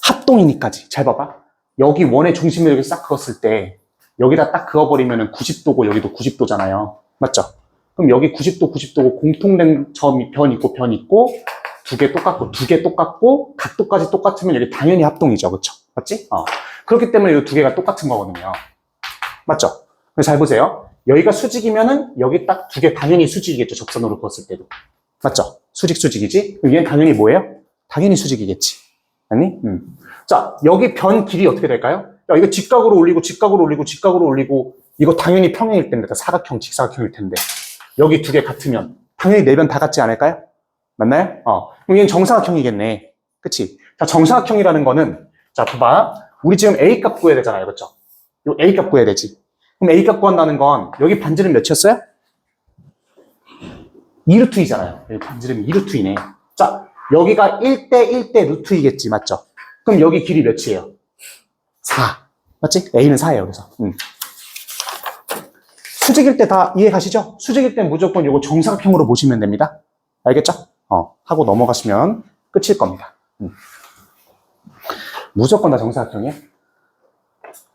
합동이니까지. 잘 봐봐. 여기 원의 중심을 이렇게 싹 그었을 때, 여기다 딱 그어버리면 90도고, 여기도 90도잖아요. 맞죠? 그럼 여기 90도, 90도고, 공통된 변 있고, 두 개 똑같고, 각도까지 똑같으면 여기 당연히 합동이죠. 그쵸? 맞지? 그렇기 때문에 이 두 개가 똑같은 거거든요. 맞죠? 잘 보세요. 여기가 수직이면은 여기 딱 두 개 당연히 수직이겠죠. 접선으로 그었을 때도. 맞죠? 수직이지? 그럼 얘는 당연히 뭐예요? 당연히 수직이겠지. 아니? 자, 여기 변 길이 어떻게 될까요? 야, 이거 직각으로 올리고, 이거 당연히 평행일 텐데, 그러니까 사각형, 직사각형일 텐데. 여기 두 개 같으면 당연히 네 변 다 같지 않을까요? 맞나요? 그럼 얘는 정사각형이겠네. 그치? 자, 정사각형이라는 거는, 자, 봐봐. 우리 지금 A값 구해야 되잖아요. 그렇죠? 요 A값 구해야 되지. 그럼 A값 구한다는 건, 여기 반지름 몇이었어요? 2루트이잖아요. 여기 반지름이 2루트이네. 자, 여기가 1대 루트 2겠지. 맞죠? 그럼 여기 길이 몇이에요? 4. 맞지? A는 4예요. 그래서. 수직일 때 다 이해가시죠? 수직일 때 무조건 이거 정사각형으로 보시면 됩니다. 알겠죠? 하고 넘어가시면 끝일 겁니다. 무조건 다 정사각형이야?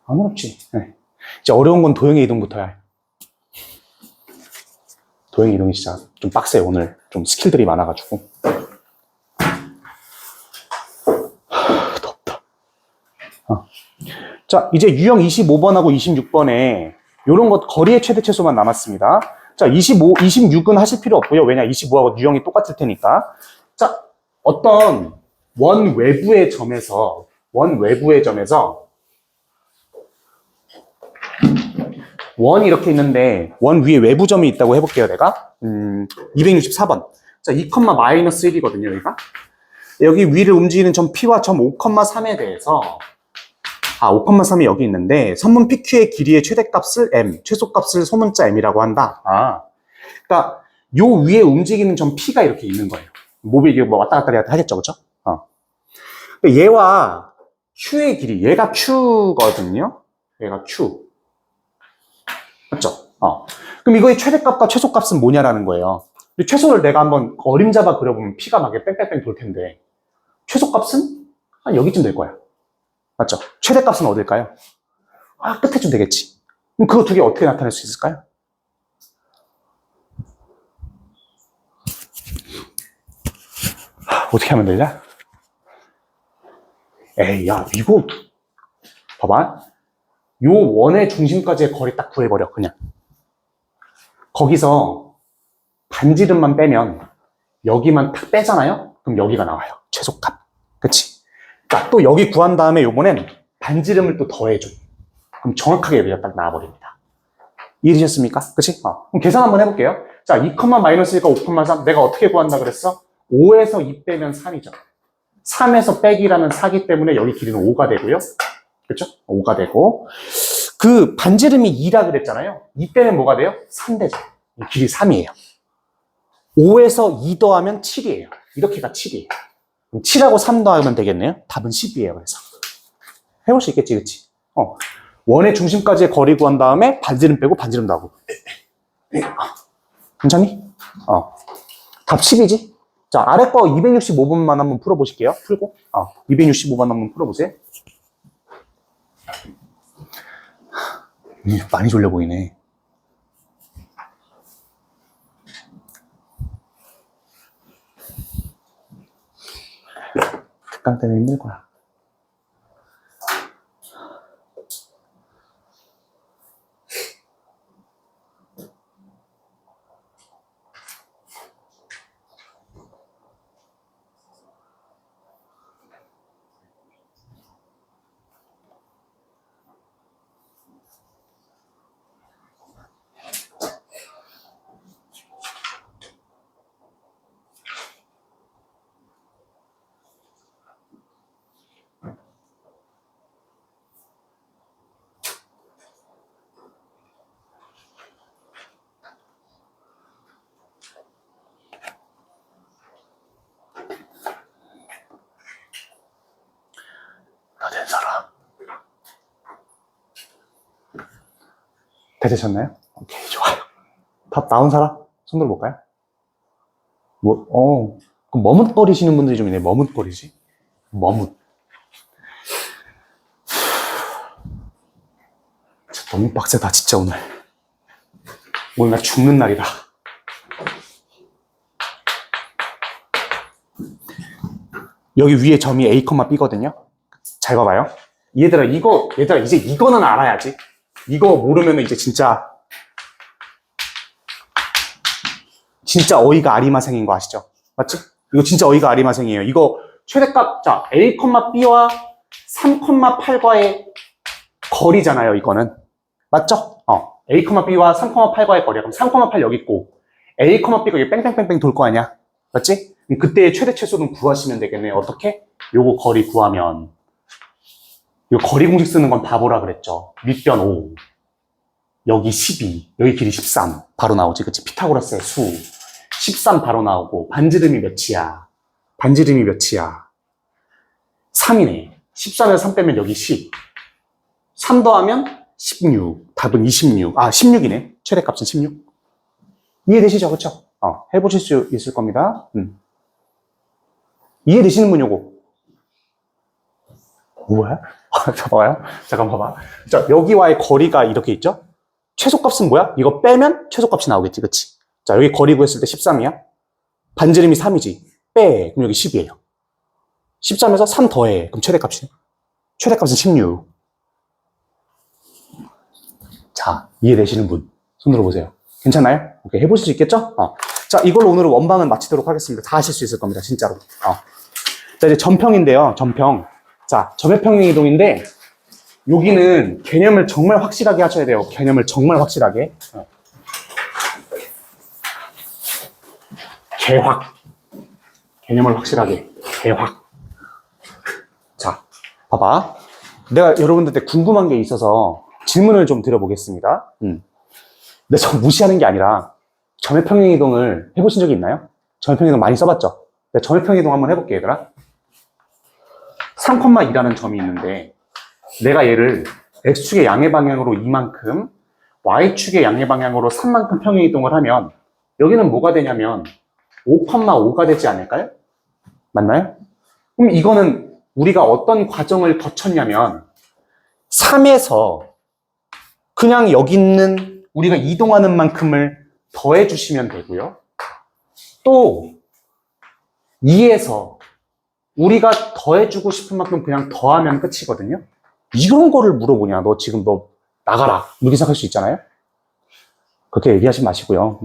안 어렵지. 네. 이제 어려운 건 도형의 이동부터야. 도형의 이동이 진짜 좀 빡세요. 오늘 좀 스킬들이 많아가지고. 덥다. 자, 이제 유형 25번하고 26번에 요런 것 거리의 최대 최소만 남았습니다. 자, 26은 하실 필요 없고요. 왜냐, 25하고 유형이 똑같을 테니까. 자, 어떤 원 외부의 점에서 원이 이렇게 있는데 원 위에 외부점이 있다고 해볼게요. 내가 264번. 자, 2,-1이거든요. 여기가. 여기 위를 움직이는 점 P와 점 5,3에 대해서 5,3이 여기 있는데 선문 PQ의 길이의 최대값을 M, 최소값을 소문자 M이라고 한다. 그러니까 요 위에 움직이는 점 P가 이렇게 있는 거예요. 몹이 이게 뭐 왔다 갔다 하겠죠, 그렇죠? 얘와 Q의 길이, 얘가 Q거든요. 얘가 Q. 맞죠? 그럼 이거의 최대값과 최소값은 뭐냐라는 거예요. 근데 최소를 내가 한번 어림잡아 그려보면 P가 막 뺑뺑뺑 돌 텐데 최소값은 한 여기쯤 될 거야. 맞죠? 최대값은 어딜까요? 끝에쯤 되겠지. 그럼 그거 두 개 어떻게 나타낼 수 있을까요? 어떻게 하면 되냐? 에이, 야, 이거 봐봐. 요 원의 중심까지의 거리 딱 구해버려, 그냥. 거기서 반지름만 빼면 여기만 딱 빼잖아요? 그럼 여기가 나와요. 최소값. 그치? 자, 또 여기 구한 다음에 요번엔 반지름을 또 더해줘. 그럼 정확하게 여기가 딱 나와버립니다. 이해되셨습니까? 그치? 그럼 계산 한번 해볼게요. 자, 2, 마이너스 1과 5,3. 내가 어떻게 구한다 그랬어? 5에서 2 빼면 3이죠. 3에서 빼기라면 4기 때문에 여기 길이는 5가 되고요. 그렇죠? 5가 되고 그 반지름이 2라 그랬잖아요. 2 빼면 뭐가 돼요? 3 되죠. 길이 3이에요. 5에서 2 더하면 7이에요. 이렇게가 7이에요. 그럼 7하고 3 더하면 되겠네요. 답은 10이에요. 그래서 해볼 수 있겠지, 그치? 원의 중심까지의 거리 구한 다음에 반지름 빼고 반지름 나오고. 괜찮니? 답 10이지? 자, 아래 거 265번만 한번 풀어보실게요. 풀고. 265번 한번 풀어보세요. 많이 졸려 보이네. 특강 때문에 힘들 거야. 다 된 사람. 다 되셨나요? 오케이, 좋아요. 답 나온 사람? 손 들어볼까요? 그럼 머뭇거리시는 분들이 좀 있네. 머뭇거리지? 머뭇. 진짜 너무 빡세다, 진짜 오늘. 오늘 나 죽는 날이다. 여기 위에 점이 A, B거든요? 잘 봐봐요. 얘들아, 이제 이거는 알아야지. 이거 모르면 이제 진짜 어이가 아리마생인 거 아시죠? 맞지? 이거 진짜 어이가 아리마생이에요. 이거 최대값, 자, A, B와 3,8과의 거리잖아요, 이거는. 맞죠? A, B와 3,8과의 거리야. 그럼 3,8 여기 있고, A, B가 여기 뺑뺑뺑뺑 돌 거 아니야? 맞지? 그때의 최대 최소는 구하시면 되겠네. 어떻게? 요거 거리 구하면. 요 거리 공식 쓰는 건 바보라 그랬죠. 윗변 5, 여기 12, 여기 길이 13 바로 나오지, 그치? 피타고라스의 수 13 바로 나오고 반지름이 몇이야? 3이네. 13에서 3 빼면 여기 10. 3 더하면 16. 답은 26. 16이네. 최대값은 16. 이해되시죠? 그쵸? 해보실 수 있을 겁니다. 이해되시는 분 요거? 뭐야? 봐봐요. 잠깐 봐봐. 자, 여기와의 거리가 이렇게 있죠? 최소값은 뭐야? 이거 빼면 최소값이 나오겠지, 그치? 자, 여기 거리 구했을 때 13이야. 반지름이 3이지. 빼. 그럼 여기 10이에요. 13에서 3 더해. 그럼 최대값은 16. 자, 이해되시는 분? 손 들어보세요. 괜찮아요? 오케이, 해보실 수 있겠죠? 자, 이걸로 오늘 원방은 마치도록 하겠습니다. 다 하실 수 있을 겁니다, 진짜로. 자, 이제 점평인데요, 점평. 자, 점액평행 이동인데, 여기는 개념을 정말 확실하게 하셔야 돼요. 개념을 정말 확실하게. 개확. 개념을 확실하게. 개확. 자, 봐봐. 내가 여러분들한테 궁금한 게 있어서 질문을 좀 드려보겠습니다. 근데 저 무시하는 게 아니라, 점액평행 이동을 해보신 적이 있나요? 점액평행 이동 많이 써봤죠? 내가 점액평행 이동 한번 해볼게, 얘들아. 3,2라는 점이 있는데 내가 얘를 X축의 양의 방향으로 2만큼 Y축의 양의 방향으로 3만큼 평행 이동을 하면 여기는 뭐가 되냐면 5,5가 되지 않을까요? 맞나요? 그럼 이거는 우리가 어떤 과정을 거쳤냐면 3에서 그냥 여기 있는 우리가 이동하는 만큼을 더해 주시면 되고요. 또 2에서 우리가 더해주고 싶은 만큼 그냥 더하면 끝이거든요. 이런 거를 물어보냐. 너 지금 너 나가라. 이렇게 생각할 수 있잖아요. 그렇게 얘기하지 마시고요.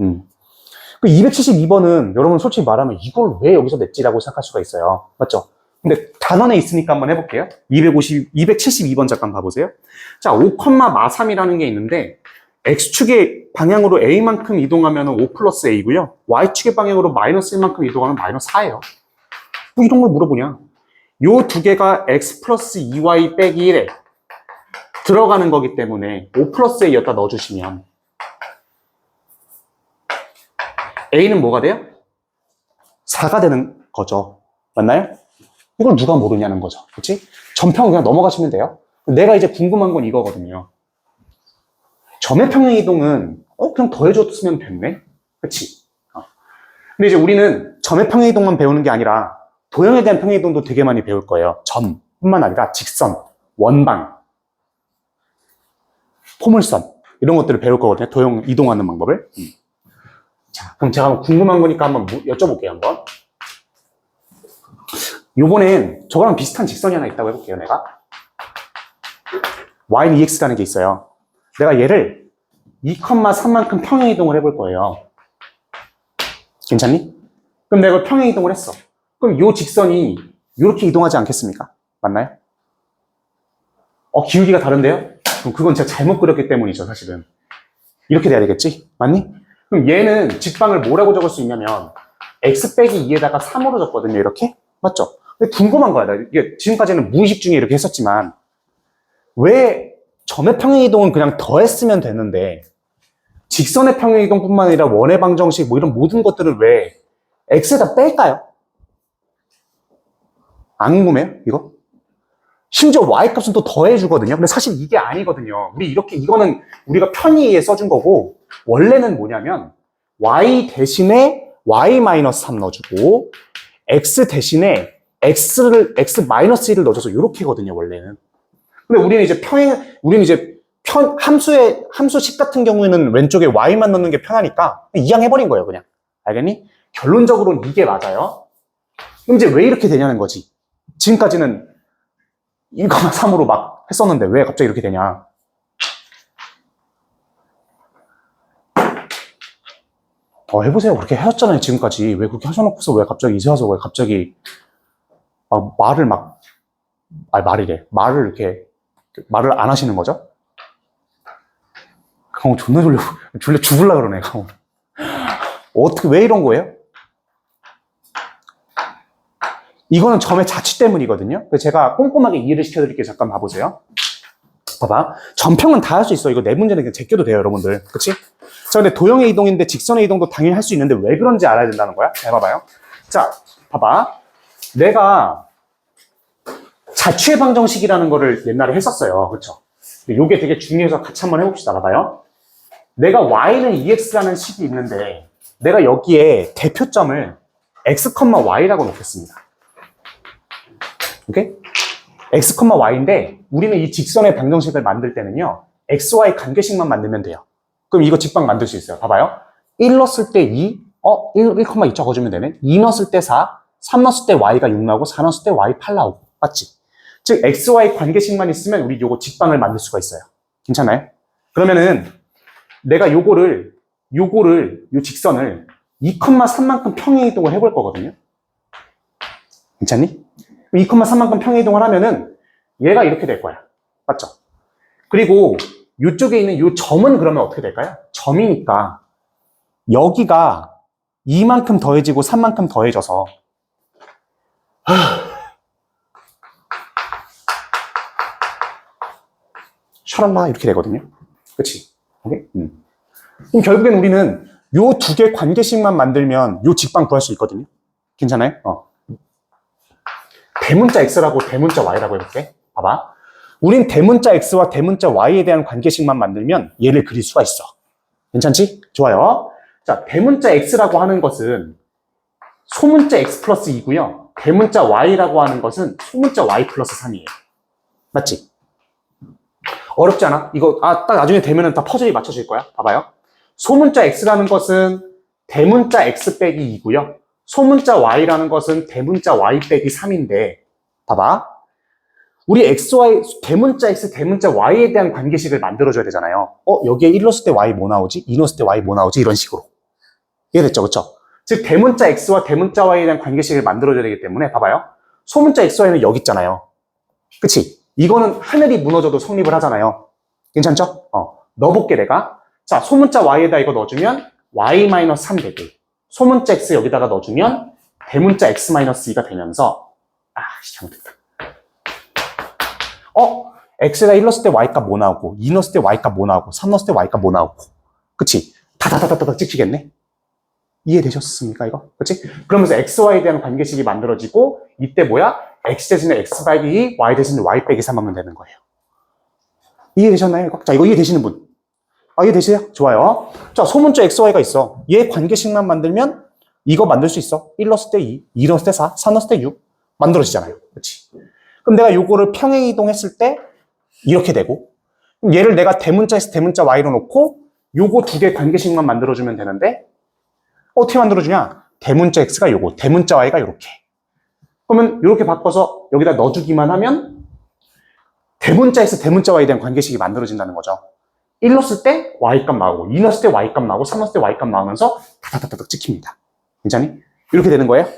그 272번은 여러분 솔직히 말하면 이걸 왜 여기서 냈지라고 생각할 수가 있어요. 맞죠? 근데 단원에 있으니까 한번 해볼게요. 272번 잠깐 봐보세요. 자, 5,마삼이라는 게 있는데 X축의 방향으로 A만큼 이동하면 5 플러스 A고요. Y축의 방향으로 마이너스 1만큼 이동하면 마이너스 4예요. 뭐 이런 걸 물어보냐. 요 두 개가 X 플러스 2Y 빼기 1에 들어가는 거기 때문에 5 플러스 A였다 넣어주시면 A는 뭐가 돼요? 4가 되는 거죠. 맞나요? 이걸 누가 모르냐는 거죠. 그치? 전평 그냥 넘어가시면 돼요. 내가 이제 궁금한 건 이거거든요. 점의 평행이동은 그냥 더해줬으면 됐네? 그치? 근데 이제 우리는 점의 평행이동만 배우는 게 아니라 도형에 대한 평행이동도 되게 많이 배울 거예요. 점뿐만 아니라 직선, 원방, 포물선 이런 것들을 배울 거거든요. 도형 이동하는 방법을. 자, 그럼 제가 궁금한 거니까 한번 여쭤볼게요. 한번. 요번엔 저거랑 비슷한 직선이 하나 있다고 해볼게요. 내가 y ex라는 게 있어요. 내가 얘를 2,3만큼 평행이동을 해볼 거예요. 괜찮니? 그럼 내가 평행이동을 했어. 그럼 요 직선이 이렇게 이동하지 않겠습니까? 맞나요? 기울기가 다른데요? 그럼 그건 제가 잘못 그렸기 때문이죠, 사실은. 이렇게 돼야 되겠지? 맞니? 그럼 얘는 직방을 뭐라고 적을 수 있냐면 x 빼기 2에다가 3으로 적거든요, 이렇게? 맞죠? 근데 궁금한 거야. 이게 지금까지는 무의식 중에 이렇게 했었지만 왜 점의 평행이동은 그냥 더했으면 되는데 직선의 평행이동뿐만 아니라 원의 방정식 뭐 이런 모든 것들을 왜 x에다 뺄까요? 안 궁금해요? 이거? 심지어 y값은 또 더해주거든요. 근데 사실 이게 아니거든요. 이거는 우리가 편의에 써준 거고 원래는 뭐냐면 y 대신에 y-3 넣어주고 x 대신에 x-1을 넣어줘서 이렇게거든요, 원래는. 근데 우리는 함수식 같은 경우에는 왼쪽에 y만 넣는 게 편하니까 이항해버린 거예요, 그냥. 알겠니? 결론적으로는 이게 맞아요. 그럼 이제 왜 이렇게 되냐는 거지. 지금까지는 1,3으로 막 했었는데 왜 갑자기 이렇게 되냐. 해보세요. 그렇게 하셨잖아요, 지금까지. 왜 그렇게 하셔놓고서 왜 갑자기 이제 와서 왜 갑자기 말을 안 하시는 거죠? 강호 존나 졸려 죽을라 그러네, 강호. 왜 이런 거예요? 이거는 점의 자취 때문이거든요. 그래서 제가 꼼꼼하게 이해를 시켜드릴게요. 잠깐 봐보세요. 봐봐. 전평은 다 할 수 있어. 이거 네 문제는 그냥 제껴도 돼요, 여러분들. 그치? 자, 근데 도형의 이동인데 직선의 이동도 당연히 할 수 있는데 왜 그런지 알아야 된다는 거야. 잘 봐봐요. 자, 봐봐. 내가 자취의 방정식이라는 거를 옛날에 했었어요. 그쵸? 이게 되게 중요해서 같이 한번 해봅시다. 봐봐요. 내가 y는 2x라는 식이 있는데 내가 여기에 대표점을 x, y라고 놓겠습니다. 오케이? x, y인데 우리는 이 직선의 방정식을 만들 때는요. x, y 관계식만 만들면 돼요. 그럼 이거 직방 만들 수 있어요. 봐봐요. 1 넣었을 때 2, 1,2 적어주면 되네. 2 넣었을 때 4, 3 넣었을 때 y가 6 나오고 4 넣었을 때 y 8 나오고. 맞지? 즉 x, y 관계식만 있으면 우리 요거 직방을 만들 수가 있어요. 괜찮아요? 그러면은 내가 요 직선을 2,3만큼 평행이동을 해볼 거거든요. 괜찮니? 2,3만큼 평행이동을 하면은 얘가 이렇게 될 거야. 맞죠? 그리고 이쪽에 있는 이 점은 그러면 어떻게 될까요? 점이니까 여기가 2만큼 더해지고 3만큼 더해져서 샤랄라 이렇게 되거든요. 그치? 오케이? 그럼 결국엔 우리는 요 두 개 관계식만 만들면 요 직방 구할 수 있거든요. 괜찮아요? 대문자 x라고 대문자 y라고 해볼게. 봐봐. 우린 대문자 x와 대문자 y에 대한 관계식만 만들면 얘를 그릴 수가 있어. 괜찮지? 좋아요. 자, 대문자 x라고 하는 것은 소문자 x 플러스 2고요. 대문자 y라고 하는 것은 소문자 y 플러스 3이에요. 맞지? 어렵지 않아? 이거 딱 나중에 되면은 다 퍼즐이 맞춰질 거야. 봐봐요. 소문자 x라는 것은 대문자 x 빼기 2고요. 소문자 y라는 것은 대문자 y 빼기 3인데 봐봐. 우리 XY, 대문자 X, 대문자 Y에 대한 관계식을 만들어줘야 되잖아요. 여기에 1 넣었을 때 Y 뭐 나오지? 2 넣었을 때 Y 뭐 나오지? 이런 식으로. 이해됐죠? 그쵸? 즉, 대문자 X와 대문자 Y에 대한 관계식을 만들어줘야 되기 때문에, 봐봐요. 소문자 XY는 여기 있잖아요. 그치? 이거는 하늘이 무너져도 성립을 하잖아요. 괜찮죠? 넣어볼게, 내가. 자, 소문자 Y에다 이거 넣어주면 Y-3 되고, 소문자 X 여기다가 넣어주면 대문자 X-2가 되면서, 잘못됐다. X에다 1 넣었을 때 Y값 뭐 나오고, 2 넣었을 때 Y값 뭐 나오고, 3 넣었을 때 Y값 뭐 나오고. 그치? 다다다다다다 찍히겠네? 이해되셨습니까, 이거? 그치? 그러면서 XY에 대한 관계식이 만들어지고, 이때 뭐야? X 대신에 X 빼기 2, Y 대신에 Y 빼기 3 하면 되는 거예요. 이해되셨나요, 이거? 자, 이거 이해되시는 분? 이해되세요? 좋아요. 자, 소문자 XY가 있어. 얘 관계식만 만들면 이거 만들 수 있어. 1 넣었을 때 2, 2 넣었을 때 4, 3 넣었을 때 6. 만들어지잖아요. 그치? 그럼 내가 요거를 평행이동했을 때 이렇게 되고, 그럼 얘를 내가 대문자 X, 대문자 Y로 놓고 요거 두 개 관계식만 만들어주면 되는데, 어떻게 만들어주냐? 대문자 X가 요거, 대문자 Y가 요렇게. 그러면 요렇게 바꿔서 여기다 넣어주기만 하면 대문자 X, 대문자 Y에 대한 관계식이 만들어진다는 거죠. 1 넣었을 때 Y값 나오고, 2 넣었을 때 Y값 나오고, 3 넣었을 때 Y값 나오면서 다다다닥 찍힙니다. 괜찮니? 이렇게 되는 거예요?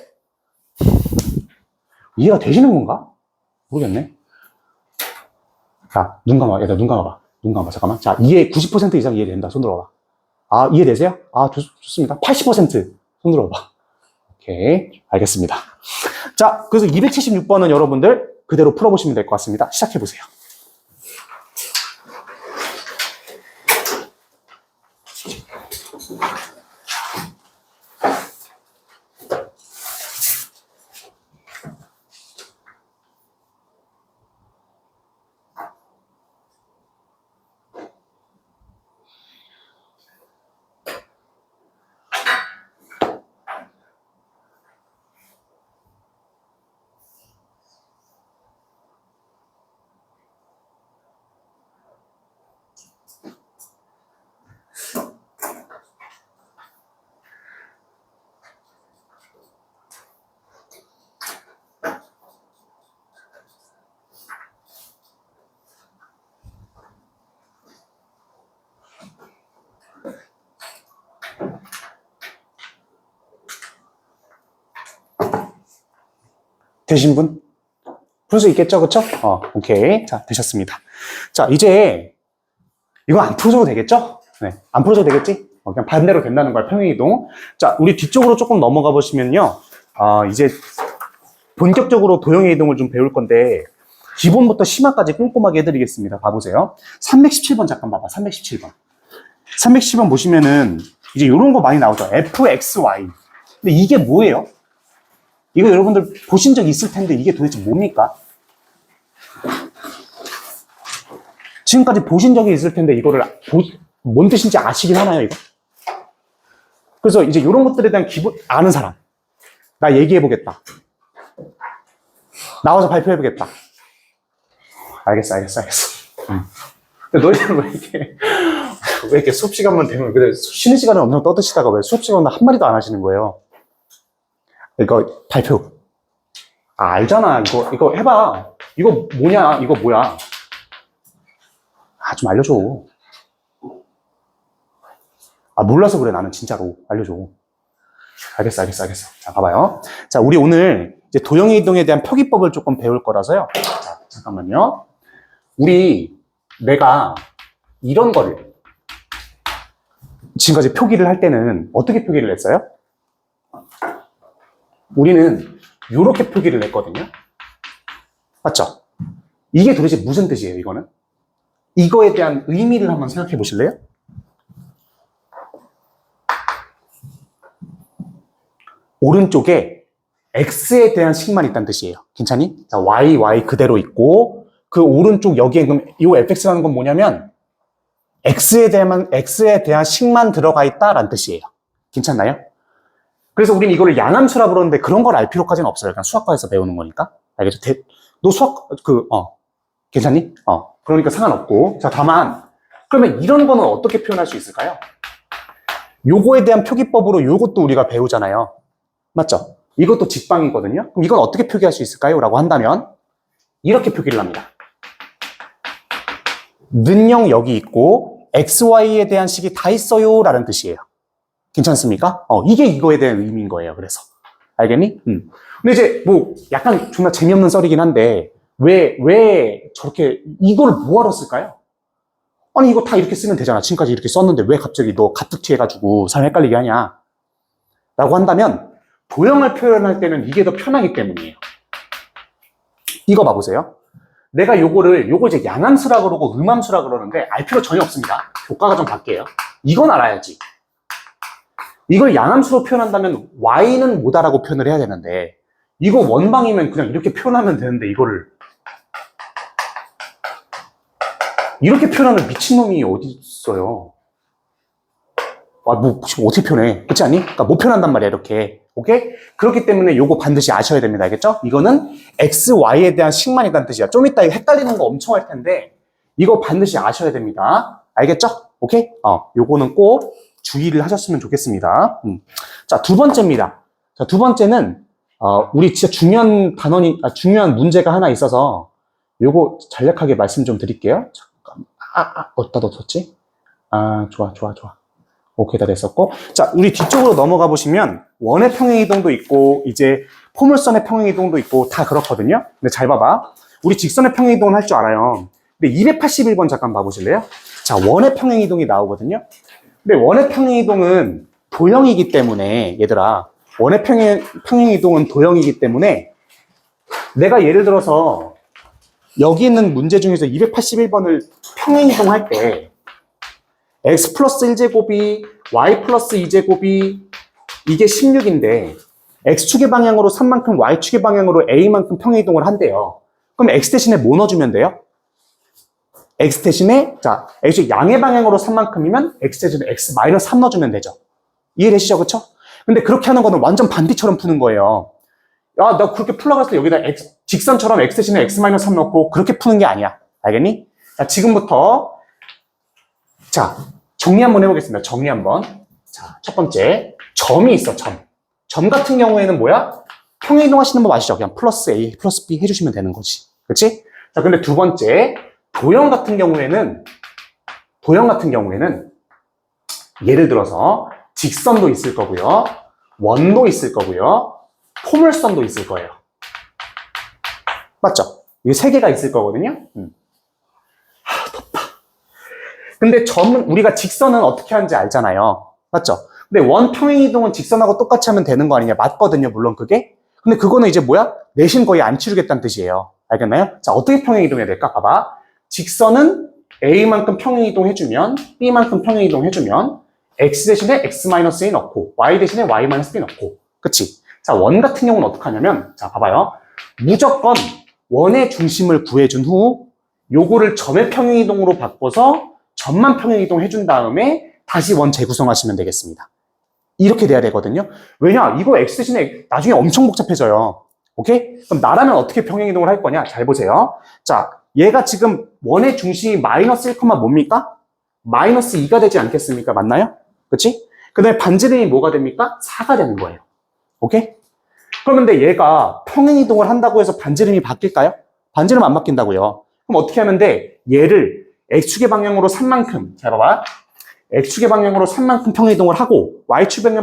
이해가 되시는 건가? 모르겠네. 자, 눈 감아. 얘들아, 눈 감아봐. 눈 감아봐. 잠깐만. 자, 90% 이상 이해된다. 손 들어봐. 이해되세요? 좋습니다. 80% 손 들어봐. 오케이. 알겠습니다. 자, 그래서 276번은 여러분들 그대로 풀어보시면 될 것 같습니다. 시작해보세요. 되신 분? 풀 수 있겠죠? 그쵸? 오케이. 자, 되셨습니다. 자, 이제, 이거 안 풀어줘도 되겠죠? 네. 안 풀어줘도 되겠지? 그냥 반대로 된다는 거야, 평행이동. 자, 우리 뒤쪽으로 조금 넘어가 보시면요. 이제, 본격적으로 도형의 이동을 좀 배울 건데, 기본부터 심화까지 꼼꼼하게 해드리겠습니다. 봐보세요. 317번 잠깐 봐봐, 317번. 317번 보시면은, 이제 이런 거 많이 나오죠. fxy. 근데 이게 뭐예요? 이거 여러분들 보신 적 있을 텐데 이게 도대체 뭡니까? 지금까지 보신 적이 있을 텐데 이거를 뭔 뜻인지 아시긴 하나요, 이거? 그래서 이제 이런 것들에 대한 기본 아는 사람. 나 얘기해보겠다. 나와서 발표해보겠다. 알겠어. 근데 너희들은 왜 이렇게 수업 시간만 되면, 그래, 쉬는 시간에 엄청 떠드시다가 왜 수업 시간에 한 마디도 안 하시는 거예요? 이거 발표. 알잖아. 이거 해봐. 이거 뭐냐? 이거 뭐야? 좀 알려줘. 몰라서 그래. 나는 진짜로. 알려줘. 알겠어. 자, 봐봐요. 자, 우리 오늘 이제 도형의 이동에 대한 표기법을 조금 배울 거라서요. 자, 잠깐만요. 내가 이런 거를 지금까지 표기를 할 때는 어떻게 표기를 했어요? 우리는 이렇게 표기를 했거든요. 맞죠? 이게 도대체 무슨 뜻이에요, 이거는? 이거에 대한 의미를 한번 생각해 보실래요? 오른쪽에 X에 대한 식만 있다는 뜻이에요. 괜찮니? 자, Y 그대로 있고, 그 오른쪽 여기에, 그럼 이 fx라는 건 뭐냐면, X에 대한 식만 들어가 있다라는 뜻이에요. 괜찮나요? 그래서 우리는 이거를 양함수라 부르는데 그런 걸 알 필요까지는 없어요. 그냥 수학과에서 배우는 거니까. 알겠죠? 너 수학, 괜찮니? 그러니까 상관없고. 자, 다만, 그러면 이런 거는 어떻게 표현할 수 있을까요? 요거에 대한 표기법으로 요것도 우리가 배우잖아요. 맞죠? 이것도 직방이거든요. 그럼 이건 어떻게 표기할 수 있을까요? 라고 한다면, 이렇게 표기를 합니다. 는영 여기 있고 XY에 대한 식이 다 있어요 라는 뜻이에요. 괜찮습니까? 이게 이거에 대한 의미인 거예요. 그래서 알겠니? 근데 이제 뭐 약간 존나 재미없는 썰이긴 한데 왜 저렇게 이걸 뭐하러 쓸까요? 아니 이거 다 이렇게 쓰면 되잖아. 지금까지 이렇게 썼는데 왜 갑자기 너 가뜩 해가지고 사람 헷갈리게 하냐 라고 한다면 도형을 표현할 때는 이게 더 편하기 때문이에요. 이거 봐보세요. 내가 요걸 이제 양함수라 그러고 음함수라 그러는데 알 필요 전혀 없습니다. 교과가 좀 바뀌어요. 이건 알아야지. 이걸 양함수로 표현한다면 y는 뭐다라고 표현을 해야 되는데 이거 원방이면 그냥 이렇게 표현하면 되는데 이거를 이렇게 표현하는 미친놈이 어디 있어요? 뭐 지금 어떻게 표현해? 그렇지 않니? 그러니까 못 표현한단 말이야 이렇게. 오케이? 그렇기 때문에 요거 반드시 아셔야 됩니다. 알겠죠? 이거는 x, y에 대한 식만이라는 뜻이야. 좀 이따 헷갈리는 거 엄청 할 텐데 이거 반드시 아셔야 됩니다. 알겠죠? 오케이? 요거는 꼭 주의를 하셨으면 좋겠습니다. 자, 두 번째입니다. 자, 두 번째는 우리 진짜 중요한 중요한 문제가 하나 있어서 요거 간략하게 말씀 좀 드릴게요. 잠깐. 어디다 뒀었지? 좋아. 오케이, 다 됐었고. 자, 우리 뒤쪽으로 넘어가 보시면 원의 평행이동도 있고 이제 포물선의 평행이동도 있고 다 그렇거든요. 근데 잘 봐봐. 우리 직선의 평행이동은 할 줄 알아요. 근데 281번 잠깐 봐보실래요? 자, 원의 평행이동이 나오거든요. 근데 원의 평행이동은 도형이기 때문에 얘들아 원의 평행이동은 도형이기 때문에 내가 예를 들어서 여기 있는 문제 중에서 281번을 평행이동할 때 x 플러스 1제곱이 y 플러스 2제곱이 이게 16인데 x축의 방향으로 3만큼 y축의 방향으로 a만큼 평행이동을 한대요. 그럼 x 대신에 뭐 넣어주면 돼요? x 대신에 자 x축 양의 방향으로 3만큼이면 x 대신에 x 마이너스 3 넣어주면 되죠. 이해되시죠? 그쵸? 근데 그렇게 하는 거는 완전 반대처럼 푸는 거예요. 야, 나 그렇게 풀러갈 때 여기다 직선처럼 x 대신에 x 마이너스 3 넣고 그렇게 푸는 게 아니야. 알겠니? 자, 지금부터 자, 정리 한번 해보겠습니다. 정리 한번. 자, 첫 번째, 점이 있어, 점. 점 같은 경우에는 뭐야? 평행이동 하시는 법 아시죠? 그냥 플러스 A, 플러스 B 해주시면 되는 거지. 그치? 자, 근데 두 번째, 도형 같은 경우에는 예를 들어서 직선도 있을 거고요. 원도 있을 거고요. 포물선도 있을 거예요. 맞죠? 이 세 개가 있을 거거든요. 덥다. 근데 점은 우리가 직선은 어떻게 하는지 알잖아요. 맞죠? 근데 원 평행이동은 직선하고 똑같이 하면 되는 거 아니냐? 맞거든요, 물론 그게. 근데 그거는 이제 뭐야? 내신 거의 안 치르겠다는 뜻이에요. 알겠나요? 자, 어떻게 평행이동해야 될까? 봐봐. 직선은 A만큼 평행이동해주면 B만큼 평행이동해주면 X 대신에 X-A 넣고 Y 대신에 Y-B 넣고 그치? 자, 원 같은 경우는 어떻게 하냐면 자, 봐봐요. 무조건 원의 중심을 구해준 후 요거를 점의 평행이동으로 바꿔서 점만 평행이동 해준 다음에 다시 원 재구성하시면 되겠습니다. 이렇게 돼야 되거든요. 왜냐? 이거 X 대신에 나중에 엄청 복잡해져요. 오케이? 그럼 나라면 어떻게 평행이동을 할 거냐? 잘 보세요. 자, 얘가 지금 원의 중심이 마이너스 1, 뭡니까? 마이너스 2가 되지 않겠습니까? 맞나요? 그치? 그 다음에 반지름이 뭐가 됩니까? 4가 되는 거예요. 오케이? 그런데 얘가 평행이동을 한다고 해서 반지름이 바뀔까요? 반지름 안 바뀐다고요. 그럼 어떻게 하면 돼? 얘를 X축의 방향으로 3만큼, 잘 봐봐. X축의 방향으로 3만큼 평행이동을 하고 Y축의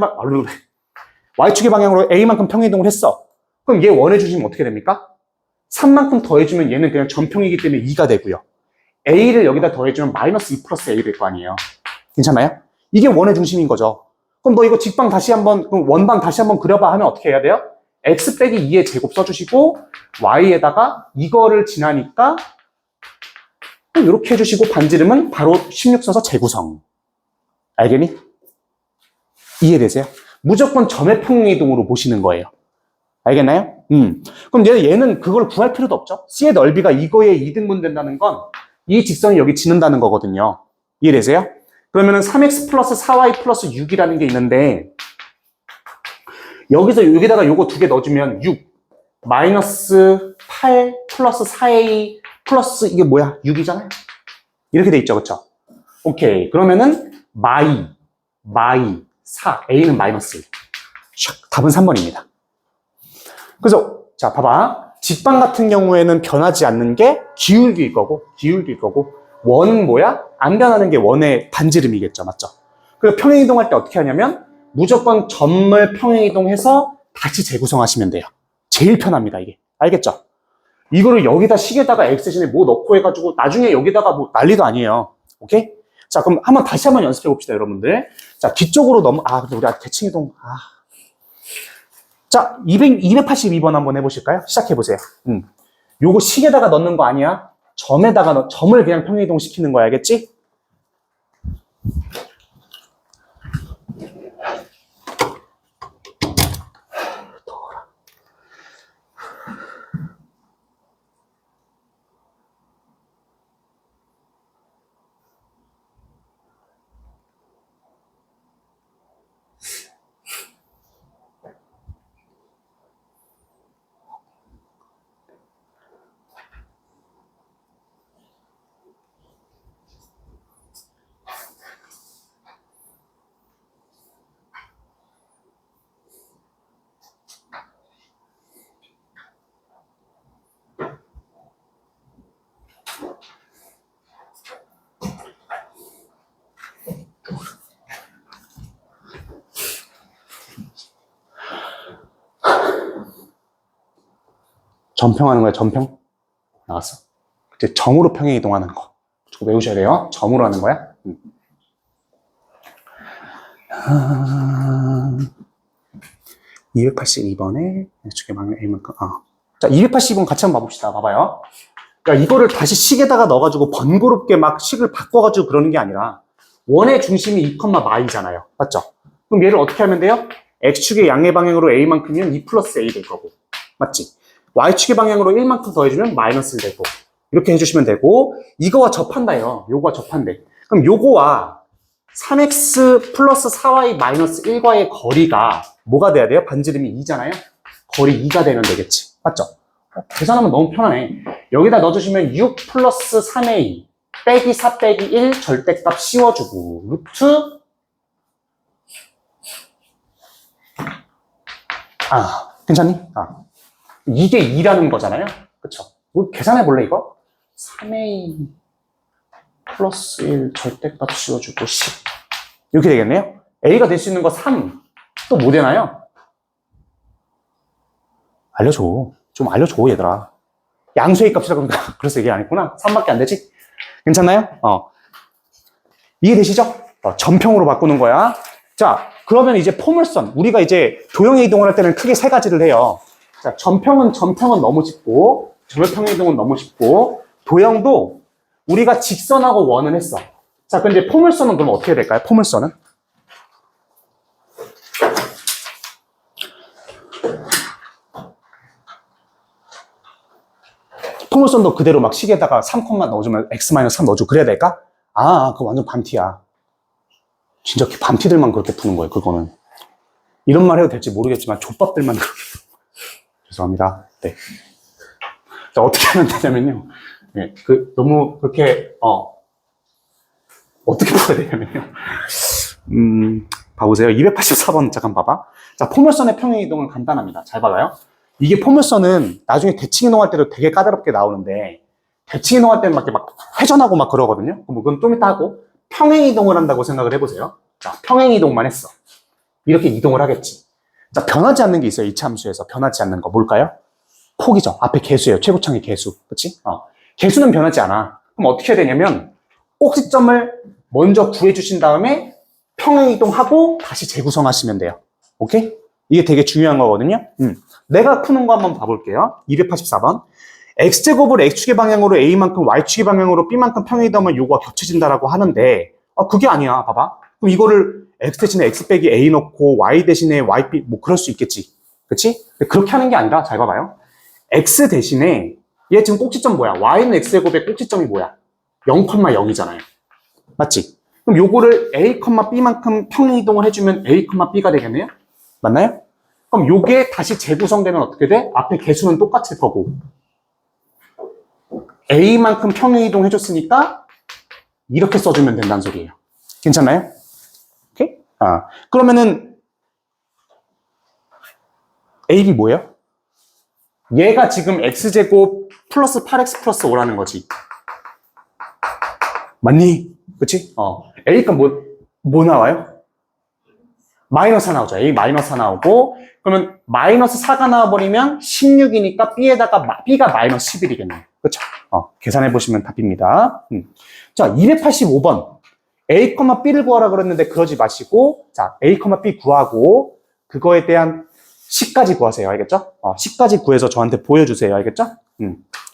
방향으로 A만큼 평행이동을 했어. 그럼 얘 원의 중심은 어떻게 됩니까? 3만큼 더해주면 얘는 그냥 전평이기 때문에 2가 되고요. A를 여기다 더해주면 마이너스 2 플러스 A 될 거 아니에요. 괜찮아요? 이게 원의 중심인 거죠. 그럼 너 이거 직방 다시 한번, 원방 다시 한번 그려봐 하면 어떻게 해야 돼요? X 빼기 2의 제곱 써주시고 Y에다가 이거를 지나니까 이렇게 해주시고 반지름은 바로 16 써서 재구성. 알겠니? 이해되세요? 무조건 점의 평행이동으로 보시는 거예요. 알겠나요? 그럼 얘는 그걸 구할 필요도 없죠. C의 넓이가 이거에 2등분 된다는 건 이 직선이 여기 지는다는 거거든요. 이해되세요? 그러면은 3x 플러스 4y 플러스 6이라는 게 있는데 여기다가 요거 두 개 넣어주면 6 마이너스 8 플러스 4a 플러스 이게 뭐야? 6이잖아요. 이렇게 돼 있죠. 그쵸? 오케이. 그러면은 마이 4 a는 마이너스 1. 답은 3번입니다. 그래서 자 봐봐. 직방 같은 경우에는 변하지 않는 게 기울기일 거고, 원은 뭐야? 안 변하는 게 원의 반지름이겠죠. 맞죠? 그래서 평행이동할 때 어떻게 하냐면 무조건 점을 평행이동해서 다시 재구성하시면 돼요. 제일 편합니다, 이게. 알겠죠? 이거를 여기다 식에다가 x 대신에 뭐 넣고 해가지고 나중에 여기다가 뭐 난리도 아니에요. 오케이? 자, 그럼 다시 한번 연습해 봅시다, 여러분들. 자, 뒤쪽으로 근데 우리 아직 대칭이동, 자, 282번 한번 해보실까요? 시작해보세요. 요거 식에다가 넣는 거 아니야? 점을 그냥 평행이동 시키는 거야, 알겠지? 점평하는 거야, 점평. 나왔어. 이제 점으로 평행 이동하는 거. 저거 외우셔야 돼요. 점으로 하는 거야. 282번에 X축의 방향 A만큼. 자, 282번 같이 한번 봐봅시다. 봐봐요. 그러니까 이거를 다시 식에다가 넣어가지고 번거롭게 막 식을 바꿔가지고 그러는 게 아니라 원의 중심이 2, 마이잖아요. 맞죠? 그럼 얘를 어떻게 하면 돼요? X축의 양의 방향으로 A만큼이면 2 플러스 A 될 거고. 맞지? Y축의 방향으로 1만큼 더해주면 마이너스 1 되고. 이렇게 해주시면 되고, 이거와 접한다요. 요거와 접한대. 그럼 요거와 3x 플러스 4y 마이너스 1과의 거리가 뭐가 돼야 돼요? 반지름이 2잖아요? 거리 2가 되면 되겠지. 맞죠? 계산하면 너무 편하네. 여기다 넣어주시면 6 플러스 3a 빼기 4 빼기 1 절대값 씌워주고 루트 괜찮니? 이게 2라는 거잖아요? 그쵸? 이거 계산해 볼래, 이거? 3a 플러스 1 절대값 씌워주고 10. 이렇게 되겠네요? a가 될 수 있는 거 3. 또 뭐 되나요? 알려줘. 좀 알려줘, 얘들아. 양수의 값이라고 그러니까 그래서 얘기 안 했구나. 3밖에 안 되지? 괜찮나요? 이해되시죠? 점평으로 바꾸는 거야. 자, 그러면 이제 포물선. 우리가 이제 도형의 이동을 할 때는 크게 세 가지를 해요. 자, 점평은 너무 쉽고, 점평의 이동은 너무 쉽고, 도형도 우리가 직선하고 원은 했어. 자, 근데 포물선은 그럼 어떻게 될까요? 포물선은? 포물선도 그대로 막 식에다가 3, 넣어주면 x-3 넣어주고 그래야 될까? 그거 완전 반티야. 진짜 반티들만 그렇게 푸는 거예요, 그거는. 이런 말 해도 될지 모르겠지만 족밥들만 그렇게. 죄송합니다. 네. 자, 어떻게 하면 되냐면요. 네, 너무 그렇게, 어떻게 풀어야 되냐면요. 봐보세요. 284번 잠깐 봐봐. 자, 포물선의 평행이동은 간단합니다. 잘 봐봐요. 이게 포물선은 나중에 대칭이동할 때도 되게 까다롭게 나오는데, 대칭이동할 때는 막 회전하고 막 그러거든요. 그건 좀 이따 하고, 평행이동을 한다고 생각을 해보세요. 자, 평행이동만 했어. 이렇게 이동을 하겠지. 자, 변하지 않는 게 있어요. 이차 함수에서 변하지 않는 거. 뭘까요? 폭이죠. 앞에 개수예요. 최고창의 개수. 그치? 개수는 변하지 않아. 그럼 어떻게 해야 되냐면, 꼭지점을 먼저 구해주신 다음에 평행이동하고 다시 재구성하시면 돼요. 오케이? 이게 되게 중요한 거거든요. 내가 푸는 거 한번 봐볼게요. 284번. x제곱을 x축의 방향으로 a만큼 y축의 방향으로 b만큼 평행이동하면 요거가 겹쳐진다라고 하는데 그게 아니야. 봐봐. 그럼 이거를 x 대신에 x 빼기 a 넣고 y 대신에 y b 뭐 그럴 수 있겠지. 그치? 그렇게 하는 게 아니라 잘 봐봐요. x 대신에 얘 지금 꼭지점 뭐야? y는 x제곱의 꼭지점이 뭐야? 0,0이잖아요. 맞지? 그럼 요거를 a, b만큼 평행이동을 해주면 a, b가 되겠네요? 맞나요? 그럼 요게 다시 재구성되면 어떻게 돼? 앞에 개수는 똑같을 거고 a만큼 평행이동 해줬으니까 이렇게 써주면 된다는 소리예요. 괜찮나요? 오케이? 그러면은 AB 뭐예요? 얘가 지금 x제곱 플러스 8x 플러스 5라는 거지. 맞니? 그치? A가 뭐 나와요? 마이너스 4 나오죠. A 마이너스 4 나오고, 그러면 마이너스 4가 나와버리면 16이니까 B가 마이너스 11이겠네요. 그쵸? 계산해보시면 답입니다. 자, 285번. A, B를 구하라 그랬는데 그러지 마시고, 자, A, B 구하고, 그거에 대한 C까지 구하세요. 알겠죠? C까지 구해서 저한테 보여주세요. 알겠죠?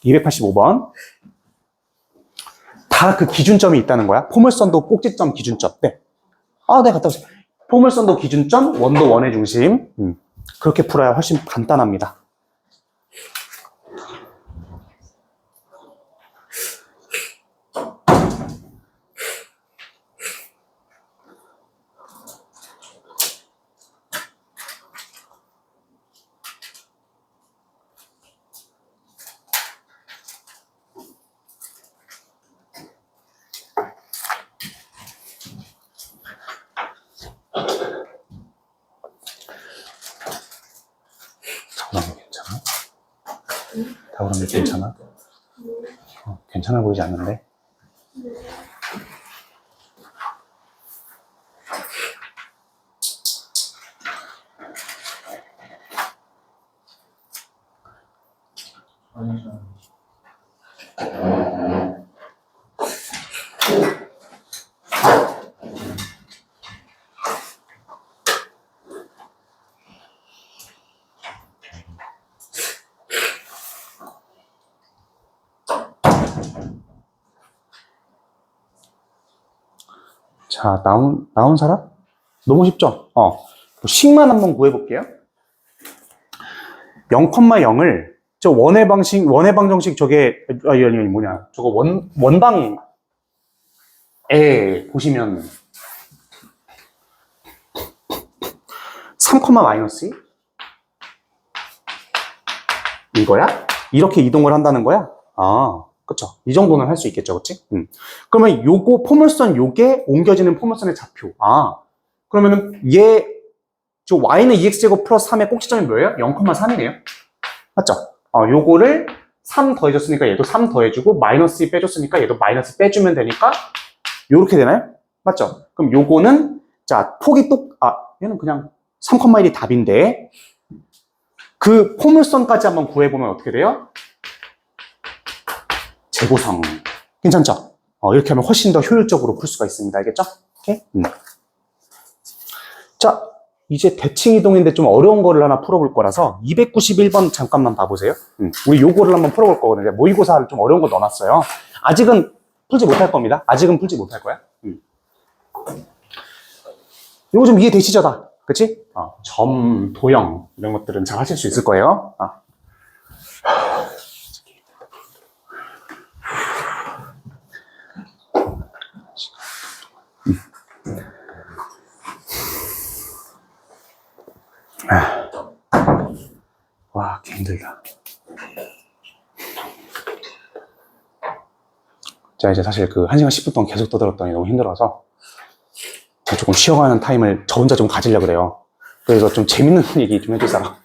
285번. 다 그 기준점이 있다는 거야. 포물선도 꼭지점 기준점. 네. 네, 갔다 오세요. 포물선도 기준점, 원도 원의 중심. 그렇게 풀어야 훨씬 간단합니다. 다 그런 게 괜찮아? 괜찮아 보이지 않는데? 자, 나온 사람? 너무 쉽죠? 식만 한번 구해볼게요. 0,0을, 원의 방정식 저게, 아니, 뭐냐. 저거 원방에 보시면, 3, 마이너스 2? 이거야? 이렇게 이동을 한다는 거야? 그쵸. 이 정도는 할 수 있겠죠. 그치? 그러면 요거 포물선 요게 옮겨지는 포물선의 좌표. 그러면은 저 y는 2x제곱 플러스 3의 꼭지점이 뭐예요? 0,3이네요. 맞죠? 요거를 3 더해줬으니까 얘도 3 더해주고 마이너스 2 빼줬으니까 얘도 마이너스 빼주면 되니까 요렇게 되나요? 맞죠? 그럼 요거는 자 폭이 얘는 그냥 3,1이 답인데 그 포물선까지 한번 구해보면 어떻게 돼요? 제고성. 괜찮죠? 이렇게 하면 훨씬 더 효율적으로 풀 수가 있습니다. 알겠죠? 오케이? 자, 이제 대칭 이동인데 좀 어려운 거를 하나 풀어볼 거라서 291번 잠깐만 봐보세요. 우리 요거를 한번 풀어볼 거거든요. 모의고사를 좀 어려운 거 넣어놨어요. 아직은 풀지 못할 겁니다. 아직은 풀지 못할 거야. 요거 좀 이해되시죠? 다? 그치? 점, 도형 이런 것들은 잘 하실 수 있을 거예요. 와, 개 힘들다. 제가 이제 사실 그 1시간 10분 동안 계속 떠들었더니 너무 힘들어서 제가 조금 쉬어가는 타임을 저 혼자 좀 가지려고 그래요. 그래서 좀 재밌는 얘기 좀 해줄 사람.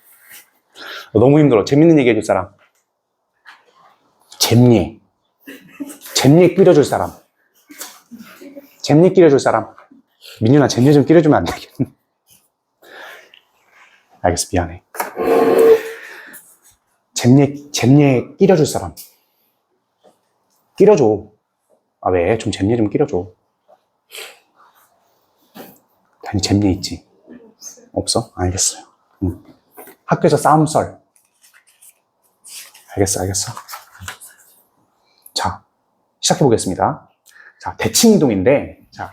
너무 힘들어. 재밌는 얘기 해줄 사람. 잼예 끼려줄 사람. 잼예 끼려줄 사람. 민윤아, 잼예 좀 끼려주면 안 되겠니? 알겠어, 미안해. 잼예 끼려줄 사람. 끼려줘. 왜? 좀 잼예 좀 끼려줘. 당연히 잼예 있지. 없어? 알겠어요. 학교에서 싸움썰. 알겠어. 자, 시작해보겠습니다. 자, 대칭이동인데, 자,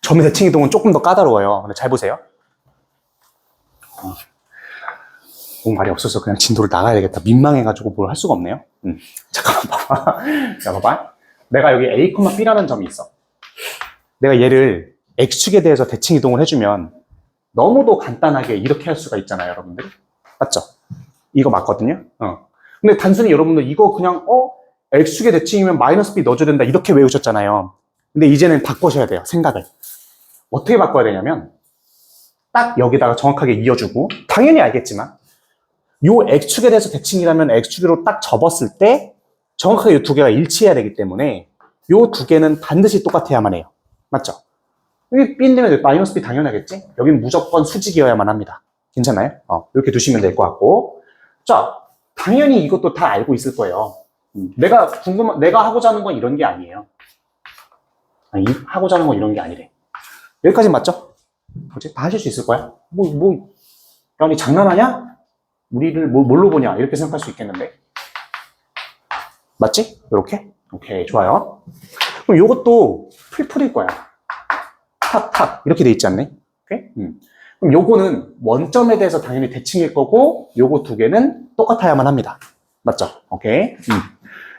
점의 대칭이동은 조금 더 까다로워요. 근데 잘 보세요. 너무 말이 없어서 그냥 진도를 나가야 되겠다. 민망해가지고 뭘 할 수가 없네요. 잠깐만 봐봐. 자, 봐봐. 내가 여기 A, B라는 점이 있어. 내가 얘를 X축에 대해서 대칭 이동을 해주면 너무도 간단하게 이렇게 할 수가 있잖아요, 여러분들. 맞죠? 이거 맞거든요? 근데 단순히 여러분들 이거 그냥, X축에 대칭이면 마이너스 B 넣어줘야 된다. 이렇게 외우셨잖아요. 근데 이제는 바꾸셔야 돼요, 생각을. 어떻게 바꿔야 되냐면, 딱 여기다가 정확하게 이어주고, 당연히 알겠지만, 요 X축에 대해서 대칭이라면 X축으로 딱 접었을 때 정확하게 이 두 개가 일치해야 되기 때문에 요 두 개는 반드시 똑같아야만 해요. 맞죠? 여기 B인데 마이너스 B 당연하겠지? 여기는 무조건 수직이어야만 합니다. 괜찮아요? 이렇게 두시면 될 것 같고. 자, 당연히 이것도 다 알고 있을 거예요. 내가 하고자 하는 건 이런 게 아니에요. 하고자 하는 건 이런 게 아니래. 여기까지 맞죠? 그치? 다 하실 수 있을 거야. 아니, 장난하냐? 우리를 뭘로 보냐? 이렇게 생각할 수 있겠는데. 맞지? 이렇게? 오케이, 좋아요. 그럼 요것도 풀풀일 거야. 탁, 이렇게 돼 있지 않네? 오케이? 그럼 요거는 원점에 대해서 당연히 대칭일 거고, 요거 두 개는 똑같아야만 합니다. 맞죠? 오케이?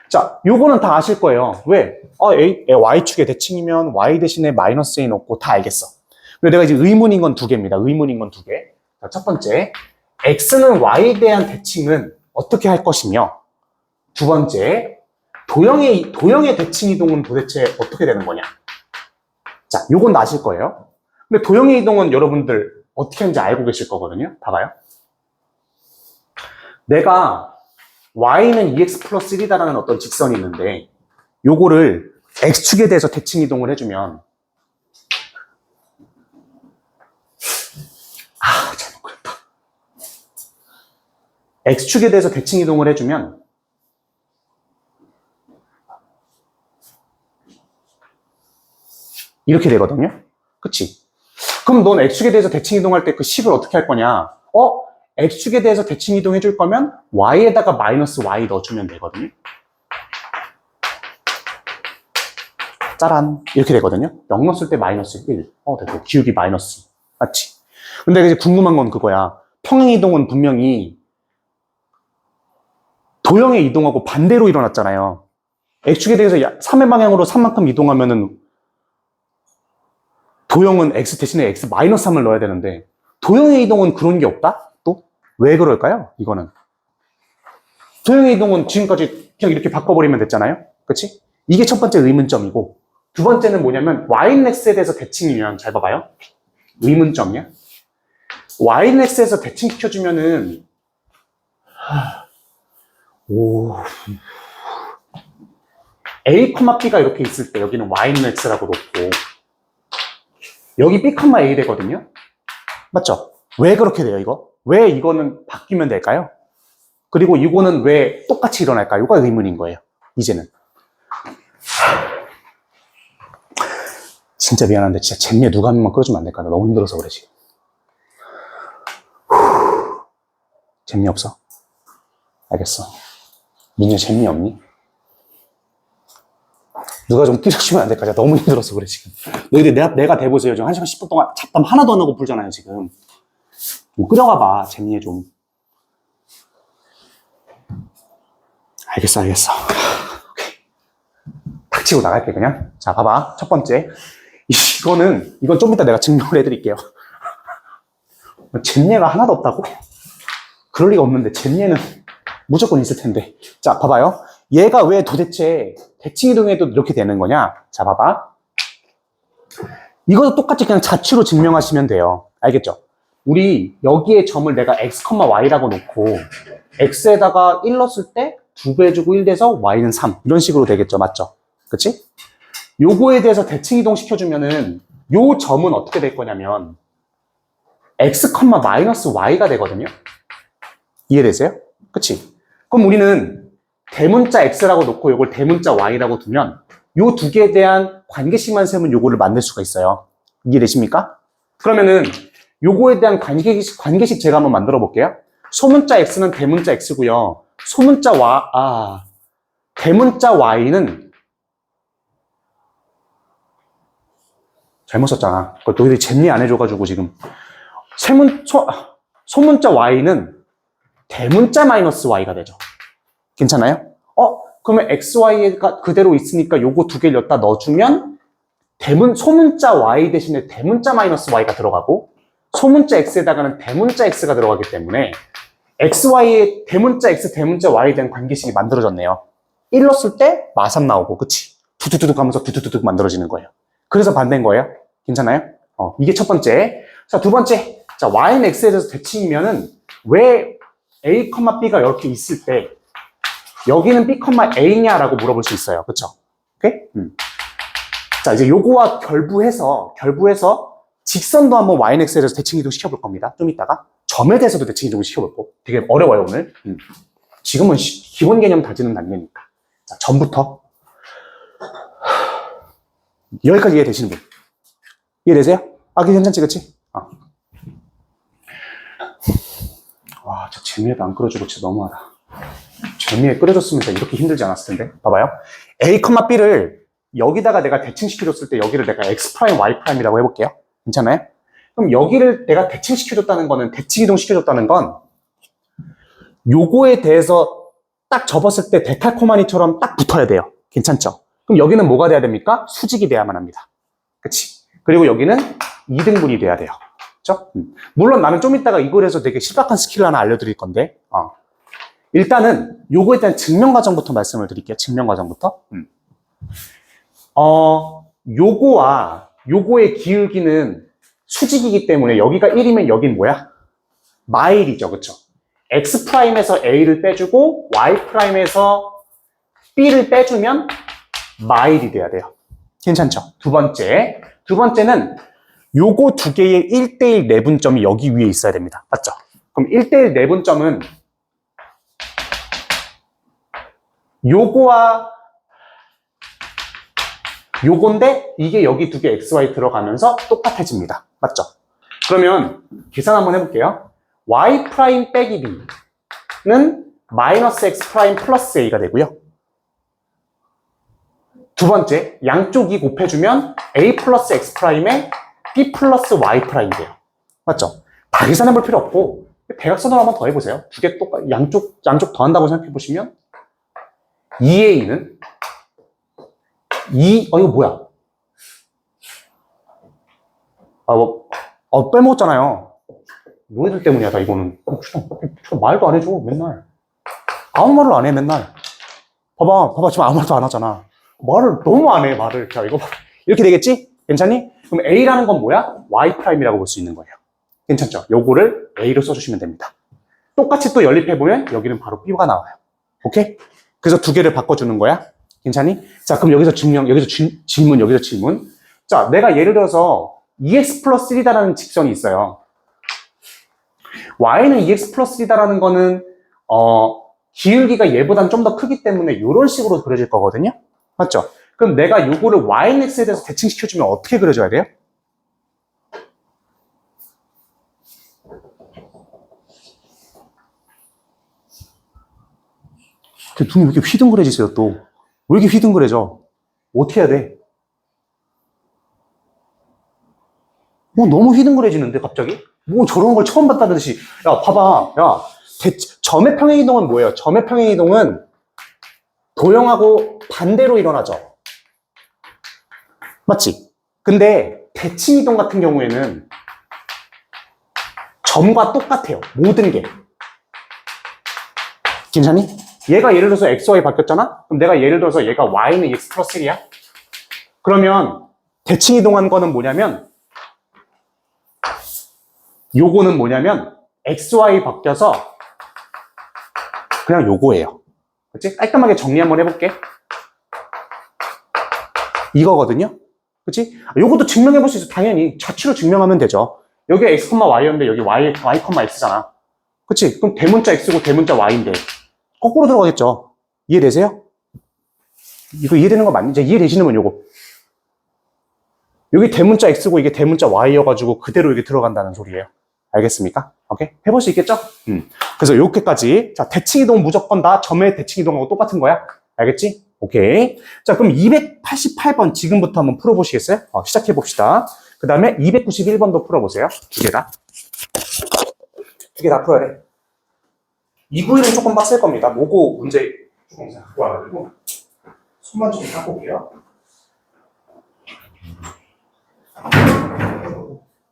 자, 요거는 다 아실 거예요. 왜? Y축의 대칭이면 Y 대신에 마이너스 A 넣고 다 알겠어. 근데 내가 이제 의문인 건 두 개입니다. 의문인 건 두 개. 자, 첫 번째, X는 Y에 대한 대칭은 어떻게 할 것이며, 두 번째, 도형의 대칭 이동은 도대체 어떻게 되는 거냐? 자, 요건 아실 거예요. 근데 도형의 이동은 여러분들 어떻게 하는지 알고 계실 거거든요. 봐봐요. 내가 y는 2x 플러스 1이다라는 어떤 직선이 있는데 요거를 x축에 대해서 대칭 이동을 해주면 잘못 그렸다. x축에 대해서 대칭 이동을 해주면 이렇게 되거든요. 그치? 그럼 넌 x축에 대해서 대칭 이동할 때 그 10을 어떻게 할 거냐? x축에 대해서 대칭 이동해 줄 거면 y에다가 마이너스 y 넣어주면 되거든요. 짜란. 이렇게 되거든요. 0 넣었을 때 마이너스 1. 됐고. 기울기 마이너스 2. 맞지? 근데 이제 궁금한 건 그거야. 평행 이동은 분명히 도형의 이동하고 반대로 일어났잖아요. x축에 대해서 3의 방향으로 3만큼 이동하면은 도형은 x 대신에 x 마이너스 3을 넣어야 되는데 도형의 이동은 그런 게 없다? 또? 왜 그럴까요? 이거는. 도형의 이동은 지금까지 그냥 이렇게 바꿔버리면 됐잖아요? 그치? 이게 첫 번째 의문점이고 두 번째는 뭐냐면 y는 x에 대해서 대칭이면 잘 봐봐요. 의문점이야. y는 x에서 대칭시켜주면은 a, b가 이렇게 있을 때 여기는 y는 x라고 놓고 여기 b, a 되거든요? 맞죠? 왜 그렇게 돼요, 이거? 왜 이거는 바뀌면 될까요? 그리고 이거는 왜 똑같이 일어날까요? 이거가 의문인 거예요, 이제는. 진짜 미안한데, 진짜 잼예 누가 한 명만 끌어주면 안 될까? 나 너무 힘들어서 그래, 지금. 잼예 없어? 알겠어. 민재 잼예 없니? 누가 좀 끼워주면 안 될까? 너무 힘들어서 그래, 지금. 너희들 내가 대보세요. 지금 1시간 10분 동안 잡담 하나도 안 하고 불잖아요, 지금. 뭐 끌어가봐, 잼미에 좀. 알겠어. 탁 치고 나갈게, 그냥. 자, 봐봐. 첫 번째. 이건 좀 이따 내가 증명을 해드릴게요. 잼예가 하나도 없다고? 그럴 리가 없는데, 잼예는 무조건 있을 텐데. 자, 봐봐요. 얘가 왜 도대체 대칭 이동해도 이렇게 되는 거냐? 자, 봐봐. 이것도 똑같이 그냥 자취로 증명하시면 돼요. 알겠죠? 우리 여기에 점을 내가 x, y라고 놓고 x에다가 1 넣었을 때 2배 주고 1 돼서 y는 3. 이런 식으로 되겠죠? 맞죠? 그치? 요거에 대해서 대칭 이동 시켜주면은 요 점은 어떻게 될 거냐면 x, 마이너스 y가 되거든요? 이해되세요? 그치? 그럼 우리는 대문자 x라고 놓고 이걸 대문자 y라고 두면 요 두 개에 대한 관계식만 세면 요거를 만들 수가 있어요. 이해되십니까? 그러면은 요거에 대한 관계식 제가 한번 만들어 볼게요. 소문자 x는 대문자 x고요. 대문자 y는 잘못 썼잖아. 그걸 너희들이 잼리 안 해줘가지고 지금 소문자 y는 대문자 마이너스 y가 되죠. 괜찮아요? 그러면 xy가 그대로 있으니까 요거 두 개를 여기다 넣어주면 소문자 y 대신에 대문자 마이너스 y가 들어가고 소문자 x에다가는 대문자 x가 들어가기 때문에 xy의 대문자 x, 대문자 y에 대한 관계식이 만들어졌네요. 1 넣었을 때 마삼 나오고, 그치? 두두두둑 하면서 두두두둑 만들어지는 거예요. 그래서 반대인 거예요. 괜찮아요? 이게 첫 번째. 자, 두 번째. 자, y는 x에 대해서 대칭이면은 왜 A, B가 이렇게 있을 때 여기는 B, A냐라고 물어볼 수 있어요. 그쵸? 오케이? 자, 이제 요거와 결부해서 직선도 한번 YX에 대해서 대칭 이동 시켜볼 겁니다. 좀 이따가. 점에 대해서도 대칭 이동 시켜볼 거. 되게 어려워요, 오늘. 지금은 기본 개념 다지는 단계니까. 자, 점부터. 여기까지 이해되시는 분? 이해되세요? 아, 괜찮지, 그치? 와, 저 재미에도 안 끌어주고 진짜 너무하다. 재미에 끌어줬으면 이렇게 힘들지 않았을 텐데. 봐봐요. A, B를 여기다가 내가 대칭시켜줬을 때 여기를 내가 X', Y'이라고 해볼게요. 괜찮아요? 그럼 여기를 내가 대칭시켜줬다는 거는, 대칭이동 시켜줬다는 건 요거에 대해서 딱 접었을 때 데칼코마니처럼 딱 붙어야 돼요. 괜찮죠? 그럼 여기는 뭐가 돼야 됩니까? 수직이 돼야만 합니다. 그치? 그리고 여기는 2등분이 돼야 돼요. 그쵸? 물론 나는 좀 이따가 이거에서 되게 신박한 스킬을 하나 알려드릴 건데, 일단은 요거에 대한 증명 과정부터 말씀을 드릴게요. 증명 과정부터. 요거와 요거의 기울기는 수직이기 때문에 여기가 1이면 여긴 뭐야? 마일이죠. 그쵸? X'에서 A를 빼주고 Y'에서 B를 빼주면 마일이 돼야 돼요. 괜찮죠? 두 번째는 요거 두 개의 1대1 내분점이 여기 위에 있어야 됩니다. 맞죠? 그럼 1대1 내분점은 요거와 요건데 이게 여기 두 개 XY 들어가면서 똑같아집니다. 맞죠? 그러면 계산 한번 해볼게요. Y' 빼기 B는 마이너스 X' 플러스 A가 되고요. 두 번째, 양쪽이 곱해주면 A 플러스 X'에 B 플러스 Y' 돼요. 맞죠? 다 계산해볼 필요 없고 대각선으로 한번 더 해보세요. 두 개 똑같, 양쪽 더한다고 생각해보시면 2A는 이거 뭐야? 빼먹었잖아요. 너희들 때문이야, 다 이거는. 말도 안 해줘, 맨날. 아무 말을 안 해, 맨날. 봐봐, 지금 아무 말도 안 하잖아. 말을 너무 안 해, 말을. 자, 이거 봐. 이렇게 되겠지? 괜찮니? 그럼 A라는 건 뭐야? Y'이라고 볼 수 있는 거예요. 괜찮죠? 요거를 A로 써주시면 됩니다. 똑같이 또 연립해보면 여기는 바로 B가 나와요. 오케이? 그래서 두 개를 바꿔주는 거야. 괜찮니? 자, 그럼 여기서 질문. 자, 내가 예를 들어서 2x 플러스 1이다라는 직선이 있어요. y는 2x 플러스 1이다라는 거는 기울기가 얘보단 좀 더 크기 때문에 이런 식으로 그려질 거거든요. 맞죠? 그럼 내가 요거를 yx에 대해서 대칭시켜주면 어떻게 그려줘야 돼요? 눈이 왜 이렇게 휘둥그레지세요, 또? 왜 이렇게 휘둥그레져? 어떻게 해야 돼? 너무 휘둥그레지는데, 갑자기? 저런 걸 처음 봤다는 듯이. 야, 봐봐. 야, 점의 평행이동은 뭐예요? 점의 평행이동은 도형하고 반대로 일어나죠. 맞지? 근데 대칭이동 같은 경우에는 점과 똑같아요. 모든 게. 괜찮니? 얘가 예를 들어서 XY 바뀌었잖아? 그럼 내가 예를 들어서 얘가 Y는 X 플러스 1이야? 그러면 대칭 이동한 거는 뭐냐면 요거는 뭐냐면 XY 바뀌어서 그냥 요거예요. 그치? 깔끔하게 정리 한번 해볼게. 이거거든요? 그치? 요것도 증명해볼 수 있어. 당연히 자취로 증명하면 되죠. 여기 X, Y였는데 여기 Y, X잖아. 그치? 그럼 대문자 X고 대문자 Y인데 거꾸로 들어가겠죠. 이해되세요? 이거 이해되는 거 맞니? 이제 이해되시는 분 요거. 여기 대문자 X고 이게 대문자 Y여가지고 그대로 여기 들어간다는 소리예요. 알겠습니까? 오케이? 해볼 수 있겠죠? 그래서 요렇게까지. 자, 대칭이동 무조건 다 점의 대칭이동하고 똑같은 거야. 알겠지? 오케이. 자, 그럼 288번 지금부터 한번 풀어보시겠어요? 시작해봅시다. 그 다음에 291번도 풀어보세요. 두 개 다. 두 개 다 풀어야 돼. 291은 조금 빡셀 겁니다. 모고 문제 조금 갖고 와가지고 손만 좀 닦고 올게요.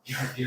미안.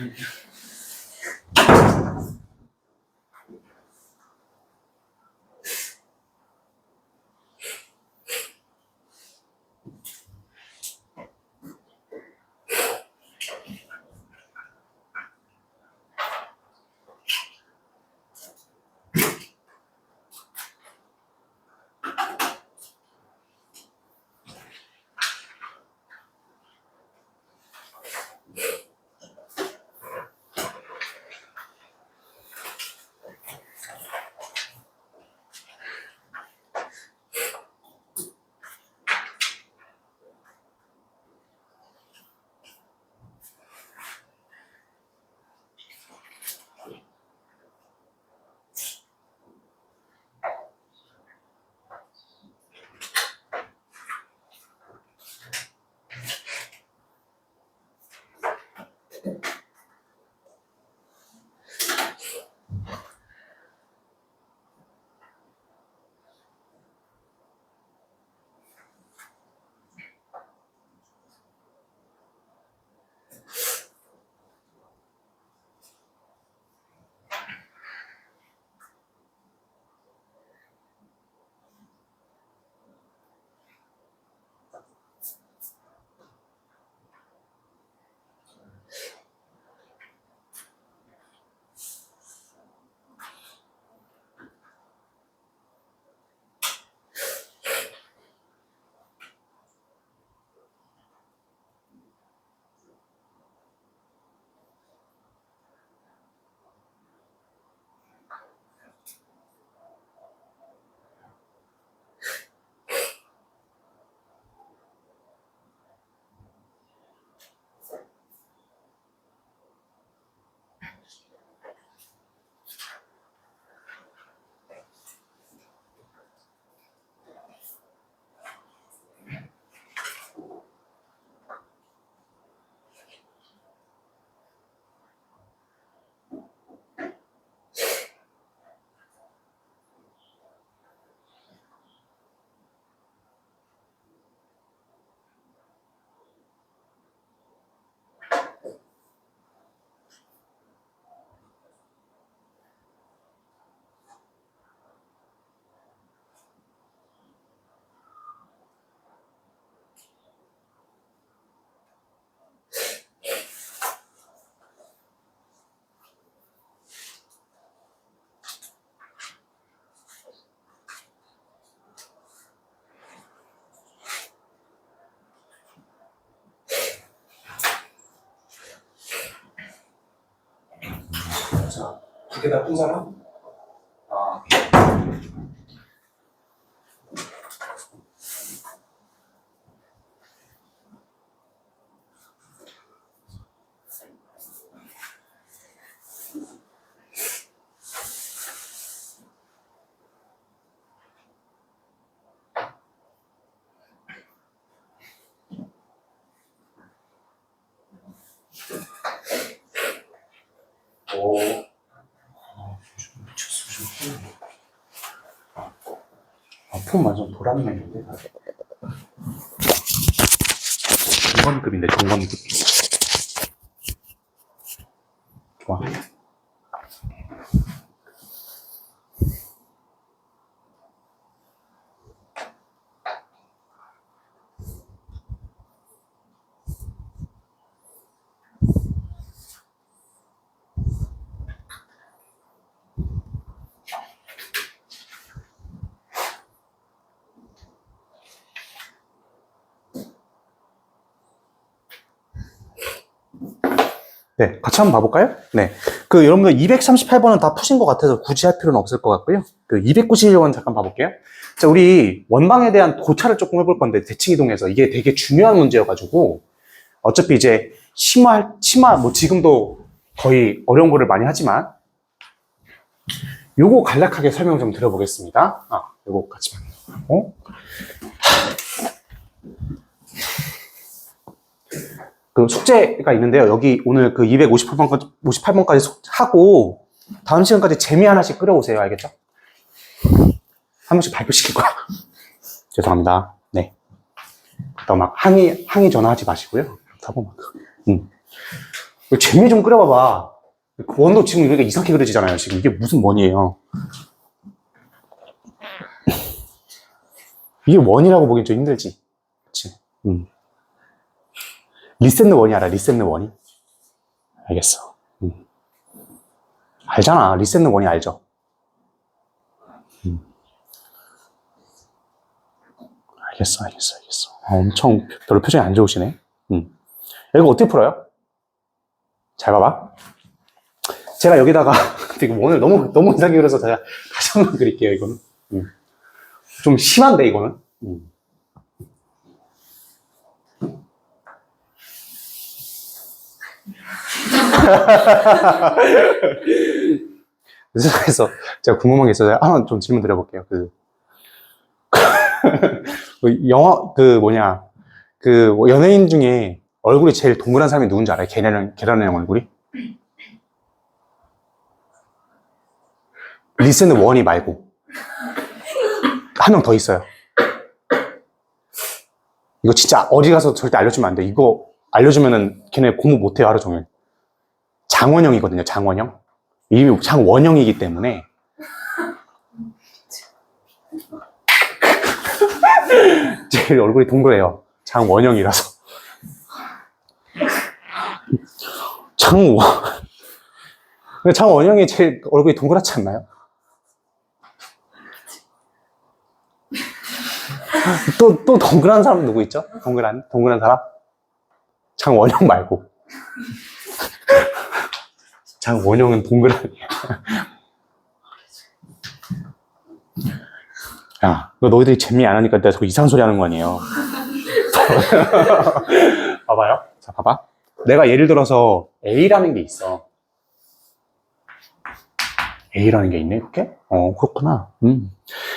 자, 두 개 다 푼 사람? 아. 오. 미쳤어, 폼 완전 도란맨인데. 정관급인데, 정관급. 좋아. 네, 같이 한번 봐볼까요? 네. 여러분들 238번은 다 푸신 것 같아서 굳이 할 필요는 없을 것 같고요. 291번 잠깐 봐볼게요. 자, 우리 원방에 대한 고찰을 조금 해볼 건데, 대칭이동에서 이게 되게 중요한 문제여가지고, 어차피 이제 치마, 뭐 지금도 거의 어려운 거를 많이 하지만, 요거 간략하게 설명 좀 드려보겠습니다. 요거 같이 봐요. 숙제가 있는데요. 여기 오늘 258번까지 하고, 다음 시간까지 재미 하나씩 끌어오세요. 알겠죠? 한 번씩 발표시킬 거야. 죄송합니다. 네. 막 항의 전화하지 마시고요. 재미 좀 끌어봐봐. 원도 지금 이렇게 이상하게 그려지잖아요. 지금 이게 무슨 원이에요? 이게 원이라고 보긴 좀 힘들지. 그치? 리셋느 원이 알아? 리셋느 원이? 알겠어. 알잖아. 리셋느 원이 알죠? 알겠어. 엄청 별로 표정이 안 좋으시네. 이거 어떻게 풀어요? 잘 봐봐. 제가 여기다가 이거 오늘 너무 이상하게 그려서 제가 다시 한번 그릴게요. 이거는 좀 심한데 이거는. 그래서 제가 궁금한 게 있어서 하나 좀 질문 드려볼게요. 연예인 중에 얼굴이 제일 동그란 사람이 누군지 알아요? 계란형 얼굴이? 리스는 원이 말고 한 명 더 있어요. 이거 진짜 어디 가서 절대 알려주면 안 돼. 이거 알려주면은 걔네 공부 못해요, 하루 종일. 장원영이거든요, 장원영. 이름이 장원영이기 때문에. 제일 얼굴이 동그래요. 장원영이라서. 장원영이 제일 얼굴이 동그랗지 않나요? 또 동그란 사람 누구 있죠? 동그란 사람? 장원영 말고. 장원영은 동그라미야. 야, 너희들이 재미 안 하니까 내가 자꾸 이상한 소리 하는 거 아니에요. 봐봐요. 자, 봐봐. 내가 예를 들어서 A라는 게 있어. A라는 게 있네, 이렇게? 그렇구나.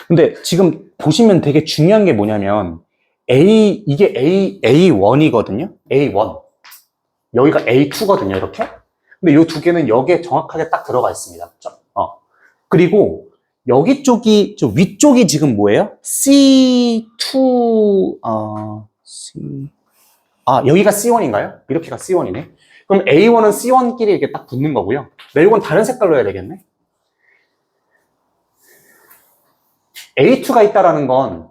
근데 지금 보시면 되게 중요한 게 뭐냐면, 이게 A1이거든요? A1. 여기가 A2거든요, 이렇게? 근데 이 두 개는 여기에 정확하게 딱 들어가 있습니다. 그렇죠? 그리고 여기 쪽이, 저 위쪽이 지금 뭐예요? C2, 여기가 C1인가요? 이렇게가 C1이네. 그럼 A1은 C1끼리 이렇게 딱 붙는 거고요. 네, 이건 다른 색깔로 해야 되겠네. A2가 있다라는 건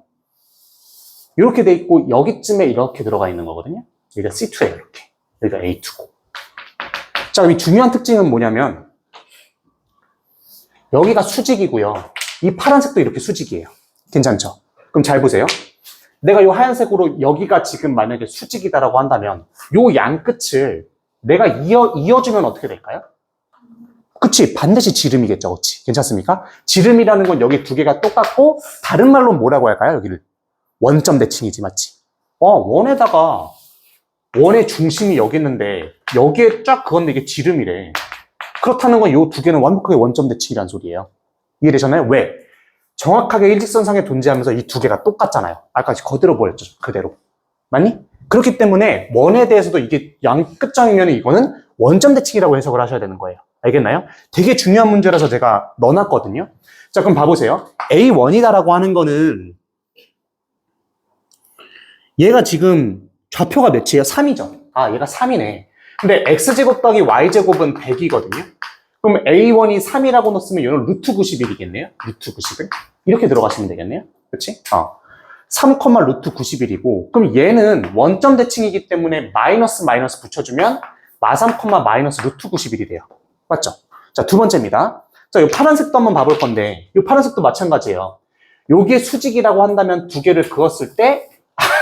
이렇게 돼 있고 여기쯤에 이렇게 들어가 있는 거거든요. 여기가 C2예요, 이렇게. 여기가 A2고. 자, 이 중요한 특징은 뭐냐면 여기가 수직이고요. 이 파란색도 이렇게 수직이에요. 괜찮죠? 그럼 잘 보세요. 내가 이 하얀색으로 여기가 지금 만약에 수직이다라고 한다면 이 양 끝을 내가 이어주면 어떻게 될까요? 그치, 반드시 지름이겠죠. 그치, 괜찮습니까? 지름이라는 건 여기 두 개가 똑같고 다른 말로 뭐라고 할까요? 여기를 원점 대칭이지, 맞지? 원에다가 원의 중심이 여기 있는데 여기에 쫙 그건데 이게 지름이래. 그렇다는 건 이 두 개는 완벽하게 원점 대칭이라는 소리예요. 이해되셨나요? 왜? 정확하게 일직선상에 존재하면서 이 두 개가 똑같잖아요. 아까 그대로 보였죠. 그대로. 맞니? 그렇기 때문에 원에 대해서도 이게 양 끝점이면 이거는 원점 대칭이라고 해석을 하셔야 되는 거예요. 알겠나요? 되게 중요한 문제라서 제가 넣어놨거든요. 자, 그럼 봐보세요. A1이다라고 하는 거는 얘가 지금 좌표가 몇이에요? 3이죠. 아, 얘가 3이네. 근데 x제곱 더하기 y제곱은 100이거든요. 그럼 A1이 3이라고 넣었으면 얘는 루트 91이겠네요. 루트 91. 이렇게 들어가시면 되겠네요. 그렇지? 3, 루트 91이고 그럼 얘는 원점 대칭이기 때문에 마이너스 붙여주면 마3, 마이너스 루트 91이 돼요. 맞죠? 자, 두 번째입니다. 자, 이 파란색도 한번 봐볼 건데 이 파란색도 마찬가지예요. 요게 수직이라고 한다면 두 개를 그었을 때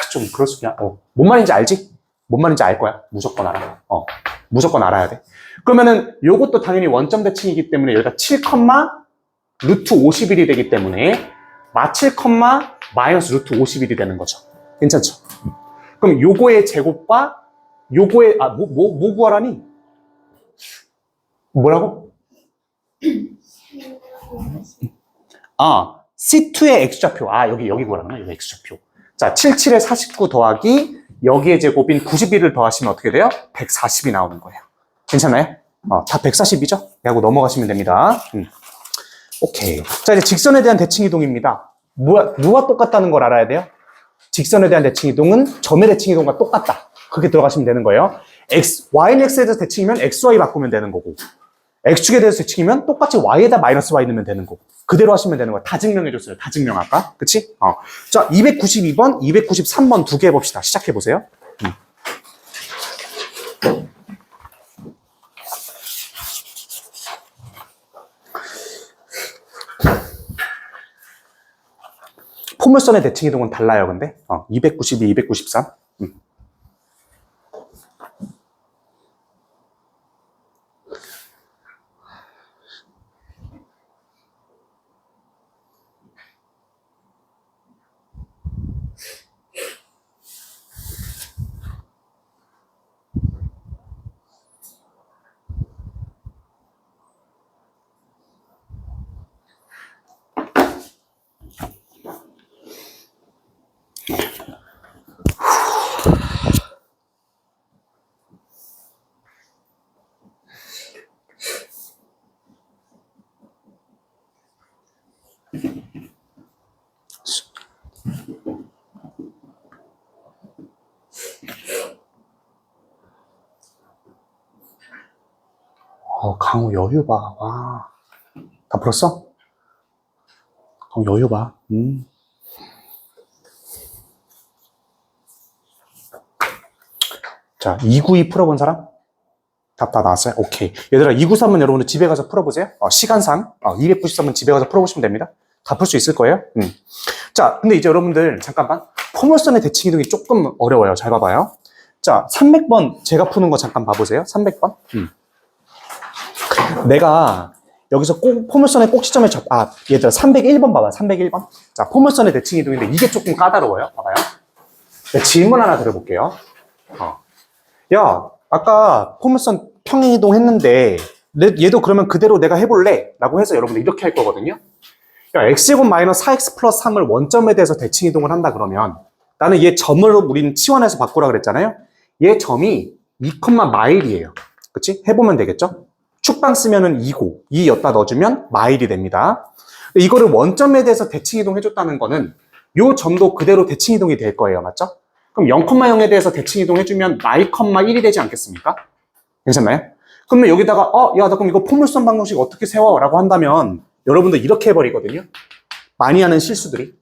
좀 그럴 수 그냥 뭔 말인지 알지? 뭔 말인지 알 거야. 무조건 알아. 무조건 알아야 돼. 그러면은 요것도 당연히 원점 대칭이기 때문에 여기가 7, 루트 51이 되기 때문에 마 7, 마이너스 루트 51이 되는 거죠. 괜찮죠? 그럼 요거의 제곱과 요거의 뭐 구하라니? 뭐라고? C2의 x좌표. 여기 구하라는 거야. 여기 x좌표. 자, 77에 49 더하기 여기의 제곱인 91을 더하시면 어떻게 돼요? 140이 나오는 거예요. 괜찮아요? 다 140이죠? 하고 넘어가시면 됩니다. 오케이. 자, 이제 직선에 대한 대칭 이동입니다. 누가 똑같다는 걸 알아야 돼요? 직선에 대한 대칭 이동은 점의 대칭 이동과 똑같다. 그렇게 들어가시면 되는 거예요. y는 x에 대해서 대칭이면 xy 바꾸면 되는 거고 x축에 대해서 대칭이면 똑같이 y에다 마이너스 y 넣으면 되는 거고 그대로 하시면 되는 거예요. 다 증명해줬어요. 다 증명 아까. 그치? 자, 292번, 293번 두 개 해봅시다. 시작해보세요. 포물선의 대칭 이동은 달라요, 근데. 292, 293. 강우 여유 봐. 와. 다 풀었어? 강우 여유 봐. 자, 292 풀어본 사람? 답 다 나왔어요? 오케이. 얘들아, 293은 여러분들 집에 가서 풀어보세요. 시간상. 293은 집에 가서 풀어보시면 됩니다. 다 풀 수 있을 거예요. 자, 근데 이제 여러분들, 잠깐만. 포물선의 대칭 이동이 조금 어려워요. 잘 봐봐요. 자, 300번 제가 푸는 거 잠깐 봐보세요. 300번. 내가 여기서 꼭 포물선의 꼭지점에 얘들아 301번 봐봐. 301번. 자, 포물선의 대칭 이동인데 이게 조금 까다로워요. 봐봐요. 질문 하나 드려볼게요. 야, 아까 포물선 평행 이동 했는데 얘도 그러면 그대로 내가 해볼래? 라고 해서 여러분들 이렇게 할 거거든요. 야, x제곱 마이너스 4x 플러스 3을 원점에 대해서 대칭 이동을 한다 그러면 나는 얘 점을 우린 치환해서 바꾸라 그랬잖아요. 얘 점이 2, 마일이에요. 그치? 해보면 되겠죠? 축방 쓰면은 2고 2 였다 넣어주면 마일이 됩니다. 이거를 원점에 대해서 대칭 이동해줬다는 거는 요 점도 그대로 대칭 이동이 될 거예요. 맞죠? 그럼 0,0에 대해서 대칭 이동해주면 마일, 1이 되지 않겠습니까? 괜찮나요? 그러면 여기다가 야, 나 그럼 이거 포물선 방정식 어떻게 세워? 라고 한다면 여러분들 이렇게 해버리거든요. 많이 하는 실수들이.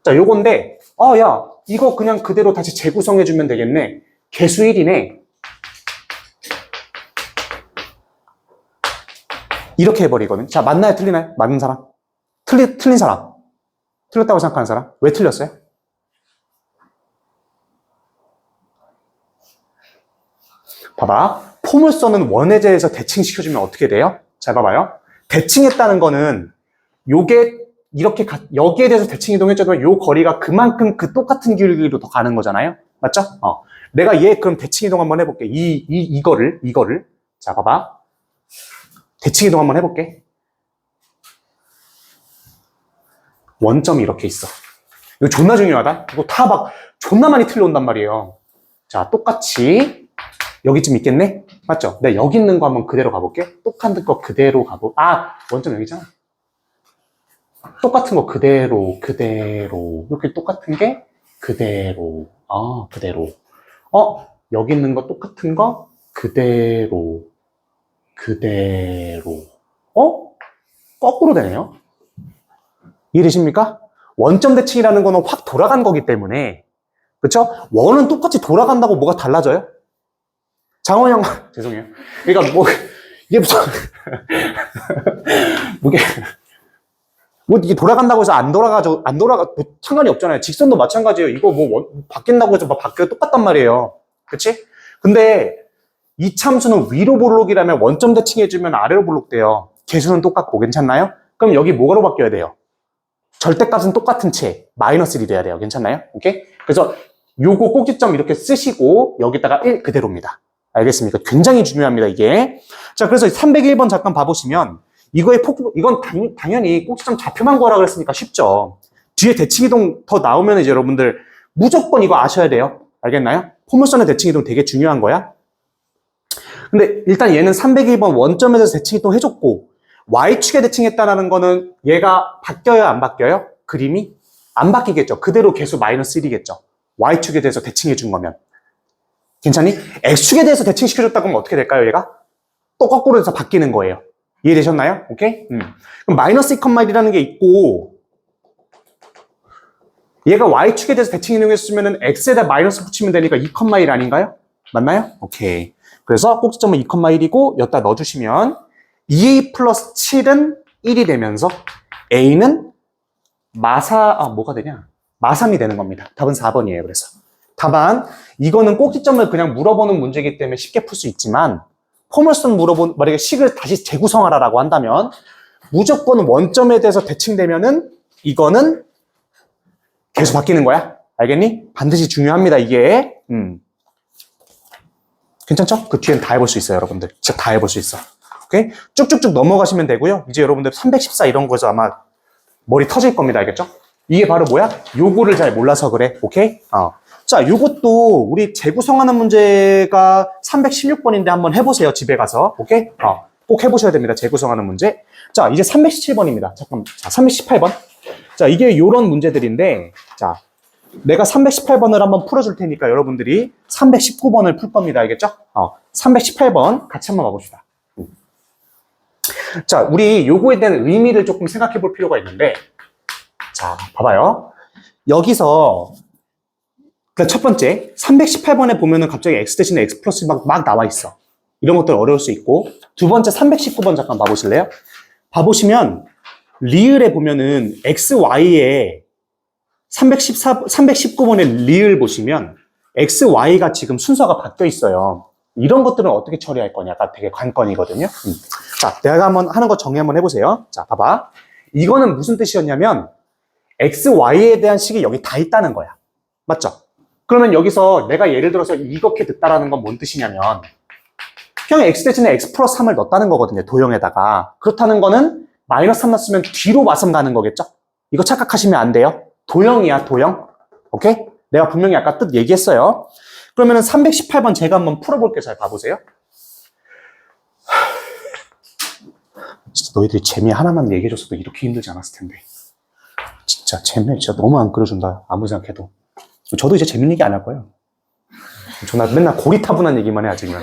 자, 요건데 야, 이거 그냥 그대로 다시 재구성해주면 되겠네. 개수 1이네. 이렇게 해버리거든요. 자, 맞나요? 틀리나요? 맞는 사람? 틀린 사람? 틀렸다고 생각하는 사람? 왜 틀렸어요? 봐봐. 포물선은 원해제에서 대칭시켜주면 어떻게 돼요? 잘 봐봐요. 대칭했다는 거는 요게 이렇게 여기에 대해서 대칭 이동해줘도 요 거리가 그만큼 그 똑같은 길이로 더 가는 거잖아요. 맞죠? 내가 얘 그럼 대칭 이동 한번 해볼게. 이거를. 자, 봐봐. 대칭 이동 한번 해볼게. 원점이 이렇게 있어. 이거 존나 중요하다. 이거 다 막 존나 많이 틀려온단 말이에요. 자, 똑같이 여기쯤 있겠네? 맞죠? 내가 여기 있는 거 한번 그대로 가볼게. 똑같은 거 그대로 원점 여기잖아. 똑같은 거 그대로. 이렇게 똑같은 게 그대로. 그대로. 여기 있는 거 똑같은 거 그대로. 거꾸로 되네요. 이해되십니까? 원점 대칭이라는 거는 확 돌아간 거기 때문에, 그쵸? 원은 똑같이 돌아간다고 뭐가 달라져요? 장원 형, 죄송해요. 그러니까 이게 무슨, 이게 돌아간다고 해서 안 돌아가, 상관이 없잖아요. 직선도 마찬가지예요. 이거 바뀐다고 해서 바뀌어 똑같단 말이에요. 그치? 근데 이 참수는 위로 볼록이라면 원점 대칭해주면 아래로 볼록돼요. 개수는 똑같고, 괜찮나요? 그럼 여기 뭐로 바뀌어야 돼요? 절대값은 똑같은 채, -1이 돼야 돼요. 괜찮나요? 오케이? 그래서 요거 꼭지점 이렇게 쓰시고, 여기다가 1 그대로입니다. 알겠습니까? 굉장히 중요합니다, 이게. 자, 그래서 301번 잠깐 봐보시면, 이건 당연히 꼭지점 좌표만 구하라 그랬으니까 쉽죠. 뒤에 대칭이동 더 나오면 이제 여러분들 무조건 이거 아셔야 돼요. 알겠나요? 포물선의 대칭이동 되게 중요한 거야. 근데 일단 얘는 301번 원점에서 대칭이동 해줬고, Y축에 대칭했다는 거는 얘가 바뀌어요, 안 바뀌어요? 그림이? 안 바뀌겠죠. 그대로 개수 -1이겠죠. Y축에 대해서 대칭해준 거면. 괜찮니? X축에 대해서 대칭시켜줬다고 하면 어떻게 될까요, 얘가? 또 거꾸로 해서 바뀌는 거예요. 이해되셨나요? 오케이? 그럼 -2,1이라는 게 있고, 얘가 Y축에 대해서 대칭 이동했으면 X에다 마이너스 붙이면 되니까 2,1 아닌가요? 맞나요? 오케이. 그래서 꼭지점은 2,1이고, 여기다 넣어주시면 2a 플러스 7은 1이 되면서 a는 뭐가 되냐? 마3이 되는 겁니다. 답은 4번이에요. 그래서 다만 이거는 꼭지점을 그냥 물어보는 문제이기 때문에 쉽게 풀 수 있지만 포물선 만약에 식을 다시 재구성하라고 한다면 무조건 원점에 대해서 대칭되면은 이거는 계속 바뀌는 거야. 알겠니? 반드시 중요합니다. 이게 괜찮죠? 그 뒤엔 다 해볼 수 있어요. 여러분들 진짜 다 해볼 수 있어. 오케이? 쭉쭉쭉 넘어가시면 되고요. 이제 여러분들 314 이런 거죠. 아마 머리 터질 겁니다. 알겠죠? 이게 바로 뭐야? 요거를 잘 몰라서 그래. 오케이? 자, 요것도 우리 재구성하는 문제가 316번인데 한번 해보세요. 집에 가서. 오케이? 꼭 해보셔야 됩니다. 재구성하는 문제. 자, 이제 317번입니다. 잠깐만. 자, 318번. 자, 이게 요런 문제들인데, 자, 내가 318번을 한번 풀어줄 테니까 여러분들이 319번을 풀 겁니다. 알겠죠? 318번 같이 한번 봐봅시다. 자, 우리 요거에 대한 의미를 조금 생각해 볼 필요가 있는데, 자, 봐봐요. 여기서, 첫 번째, 318번에 보면은 갑자기 x 대신에 x 플러스 막 나와 있어. 이런 것들 어려울 수 있고, 두 번째 319번 잠깐 봐보실래요? 봐보시면, 리을에 보면은 x, y에 319번의 리을 보시면, x, y가 지금 순서가 바뀌어 있어요. 이런 것들은 어떻게 처리할 거냐가 되게 관건이거든요. 자, 내가 한번 하는 거 정리 한번 해보세요. 자, 봐봐. 이거는 무슨 뜻이었냐면 x, y에 대한 식이 여기 다 있다는 거야. 맞죠? 그러면 여기서 내가 예를 들어서 이렇게 듣다라는 건 뭔 뜻이냐면 그냥 x 대신에 x 플러스 3을 넣었다는 거거든요. 도형에다가. 그렇다는 거는 마이너스 3 넣었으면 뒤로 와서 가는 거겠죠? 이거 착각하시면 안 돼요. 도형이야, 도형. 오케이? 내가 분명히 아까 뜻 얘기했어요. 그러면은 318번 제가 한번 풀어볼게요. 잘 봐보세요. 진짜 너희들이 재미 하나만 얘기해줬어도 이렇게 힘들지 않았을 텐데. 진짜 재미 진짜 너무 안 끌어준다. 아무리 생각해도. 저도 이제 재밌는 얘기 안 할 거예요. 나 맨날 고리타분한 얘기만 해, 아직은.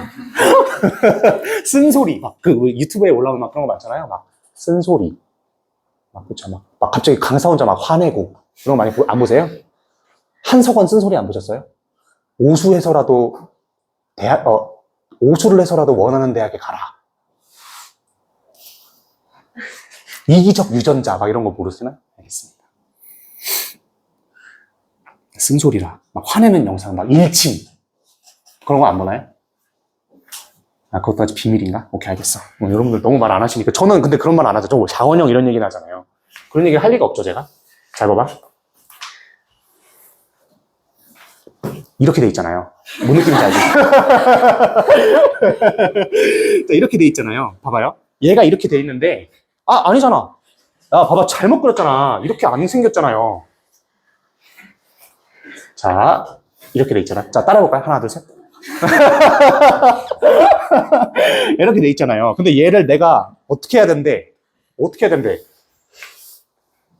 쓴소리. 막 유튜브에 올라오는 막 그런 거 많잖아요. 막 쓴소리. 그쵸. 막 갑자기 강사 혼자 막 화내고. 그런 거 많이 안 보세요? 한석원 쓴소리 안 보셨어요? 오수를 해서라도 원하는 대학에 가라. 이기적 유전자, 막 이런 거 모르시나? 알겠습니다. 쓴소리라. 막 화내는 영상, 막 일침. 그런 거 안 보나요? 아, 그것도 아직 비밀인가? 오케이, 알겠어. 여러분들 너무 말 안 하시니까. 저는 근데 그런 말 안 하죠. 저 자원형 이런 얘기는 하잖아요. 그런 얘기 할 리가 없죠, 제가. 잘 봐봐. 이렇게 돼 있잖아요. 뭔 느낌인지 알지? 자, 이렇게 돼 있잖아요. 봐봐요. 얘가 이렇게 돼 있는데, 아, 아니잖아. 야, 봐봐. 잘못 그렸잖아. 이렇게 안 생겼잖아요. 자, 이렇게 돼 있잖아. 자, 따라해볼까요? 하나, 둘, 셋. 이렇게 돼 있잖아요. 근데 얘를 내가 어떻게 해야 된대? 어떻게 해야 된대?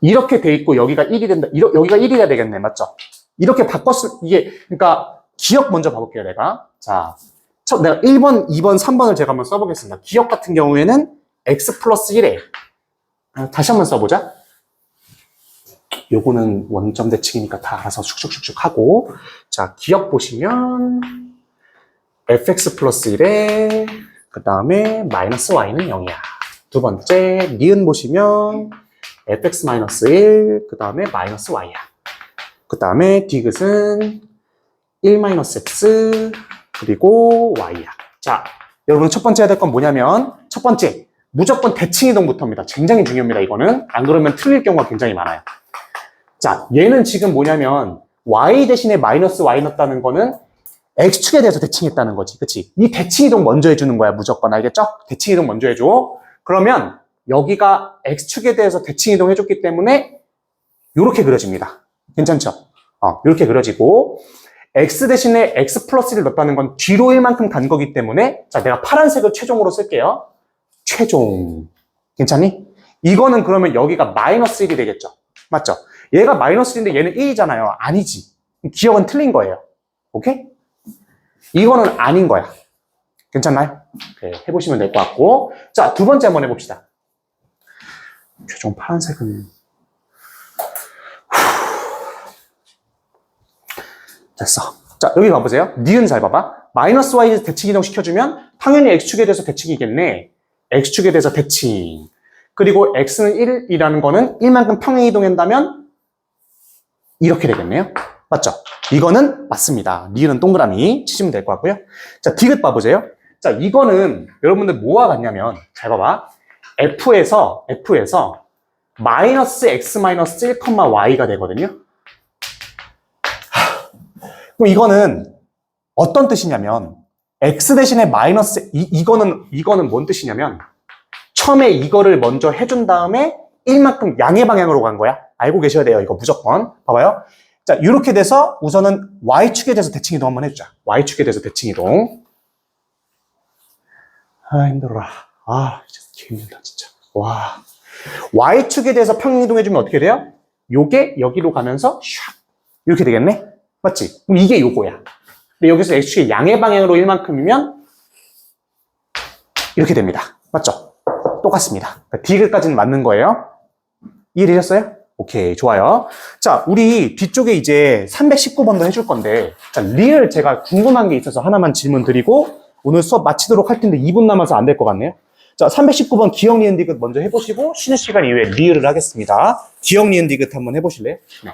이렇게 돼 있고 여기가 1이 된다. 여기가 1이 돼야 되겠네. 맞죠? 이렇게 바꿨을, 이게, 그러니까 기억 먼저 봐볼게요, 내가. 자, 내가 1번, 2번, 3번을 제가 한번 써보겠습니다. 기억 같은 경우에는 x 플러스 1에, 다시 한번 써보자. 요거는 원점 대칭이니까 다 알아서 슉슉슉슉 하고. 자, 기억 보시면, fx 플러스 1에, 그 다음에 마이너스 y는 0이야. 두 번째, 니은 보시면, fx 마이너스 1, 그 다음에 마이너스 y야. 그 다음에 디귿은 1 마이너스 x, 그리고 y야. 자, 여러분 첫 번째 해야 될 건 뭐냐면, 첫 번째, 무조건 대칭이동부터입니다. 굉장히 중요합니다, 이거는. 안 그러면 틀릴 경우가 굉장히 많아요. 자, 얘는 지금 뭐냐면, y 대신에 마이너스 y 넣었다는 거는 x축에 대해서 대칭했다는 거지. 그치? 이 대칭이동 먼저 해주는 거야, 무조건. 알겠죠? 대칭이동 먼저 해줘. 그러면, 여기가 x축에 대해서 대칭이동 해줬기 때문에 이렇게 그려집니다. 괜찮죠? 이렇게 그려지고 x 대신에 x 플러스 1을 넣었다는 건 뒤로 1만큼 간 거기 때문에 자, 내가 파란색을 최종으로 쓸게요. 최종. 괜찮니? 이거는 그러면 여기가 마이너스 1이 되겠죠? 맞죠? 얘가 마이너스 1인데 얘는 1이잖아요. 아니지. 기억은 틀린 거예요. 오케이? 이거는 아닌 거야. 괜찮나요? 네, 해보시면 될 것 같고. 자, 두 번째 한번 해봅시다. 최종 파란색은 됐어. 자, 여기 봐보세요. 니은 잘 봐봐. 마이너스 y 대칭 이동 시켜주면 당연히 x축에 대해서 대칭이겠네. x축에 대해서 대칭. 그리고 x는 1이라는 거는 1만큼 평행 이동한다면 이렇게 되겠네요. 맞죠? 이거는 맞습니다. 니은은 동그라미 치시면 될 것 같고요. 자, 디귿 봐보세요. 자, 이거는 여러분들 뭐와 같냐면 잘 봐봐. F에서 마이너스 x 마이너스 1, y가 되거든요. 그럼 이거는 어떤 뜻이냐면 x 대신에 마이너스 이거는 뭔 뜻이냐면 처음에 이거를 먼저 해준 다음에 1만큼 양의 방향으로 간 거야. 알고 계셔야 돼요. 이거 무조건. 봐봐요. 자, 이렇게 돼서 우선은 y축에 대해서 대칭 이동 한번 해주자. y축에 대해서 대칭 이동. 아, 힘들어라. 아, 진짜 힘들다, 진짜. 와. y축에 대해서 평행 이동해주면 어떻게 돼요? 요게 여기로 가면서 샥 이렇게 되겠네? 맞지? 그럼 이게 요거야. 근데 여기서 x축의 양의 방향으로 1만큼이면 이렇게 됩니다. 맞죠? 똑같습니다. 그러니까 디귿까지는 맞는 거예요. 이해되셨어요? 오케이, 좋아요. 자, 우리 뒤쪽에 이제 319번도 해줄 건데, 자, 리을 제가 궁금한 게 있어서 하나만 질문 드리고, 오늘 수업 마치도록 할 텐데 2분 남아서 안 될 것 같네요. 자, 319번 기억, 니은, 디귿 먼저 해보시고, 쉬는 시간 이후에 리을을 하겠습니다. 기억, 니은, 디귿 한번 해보실래요? 네.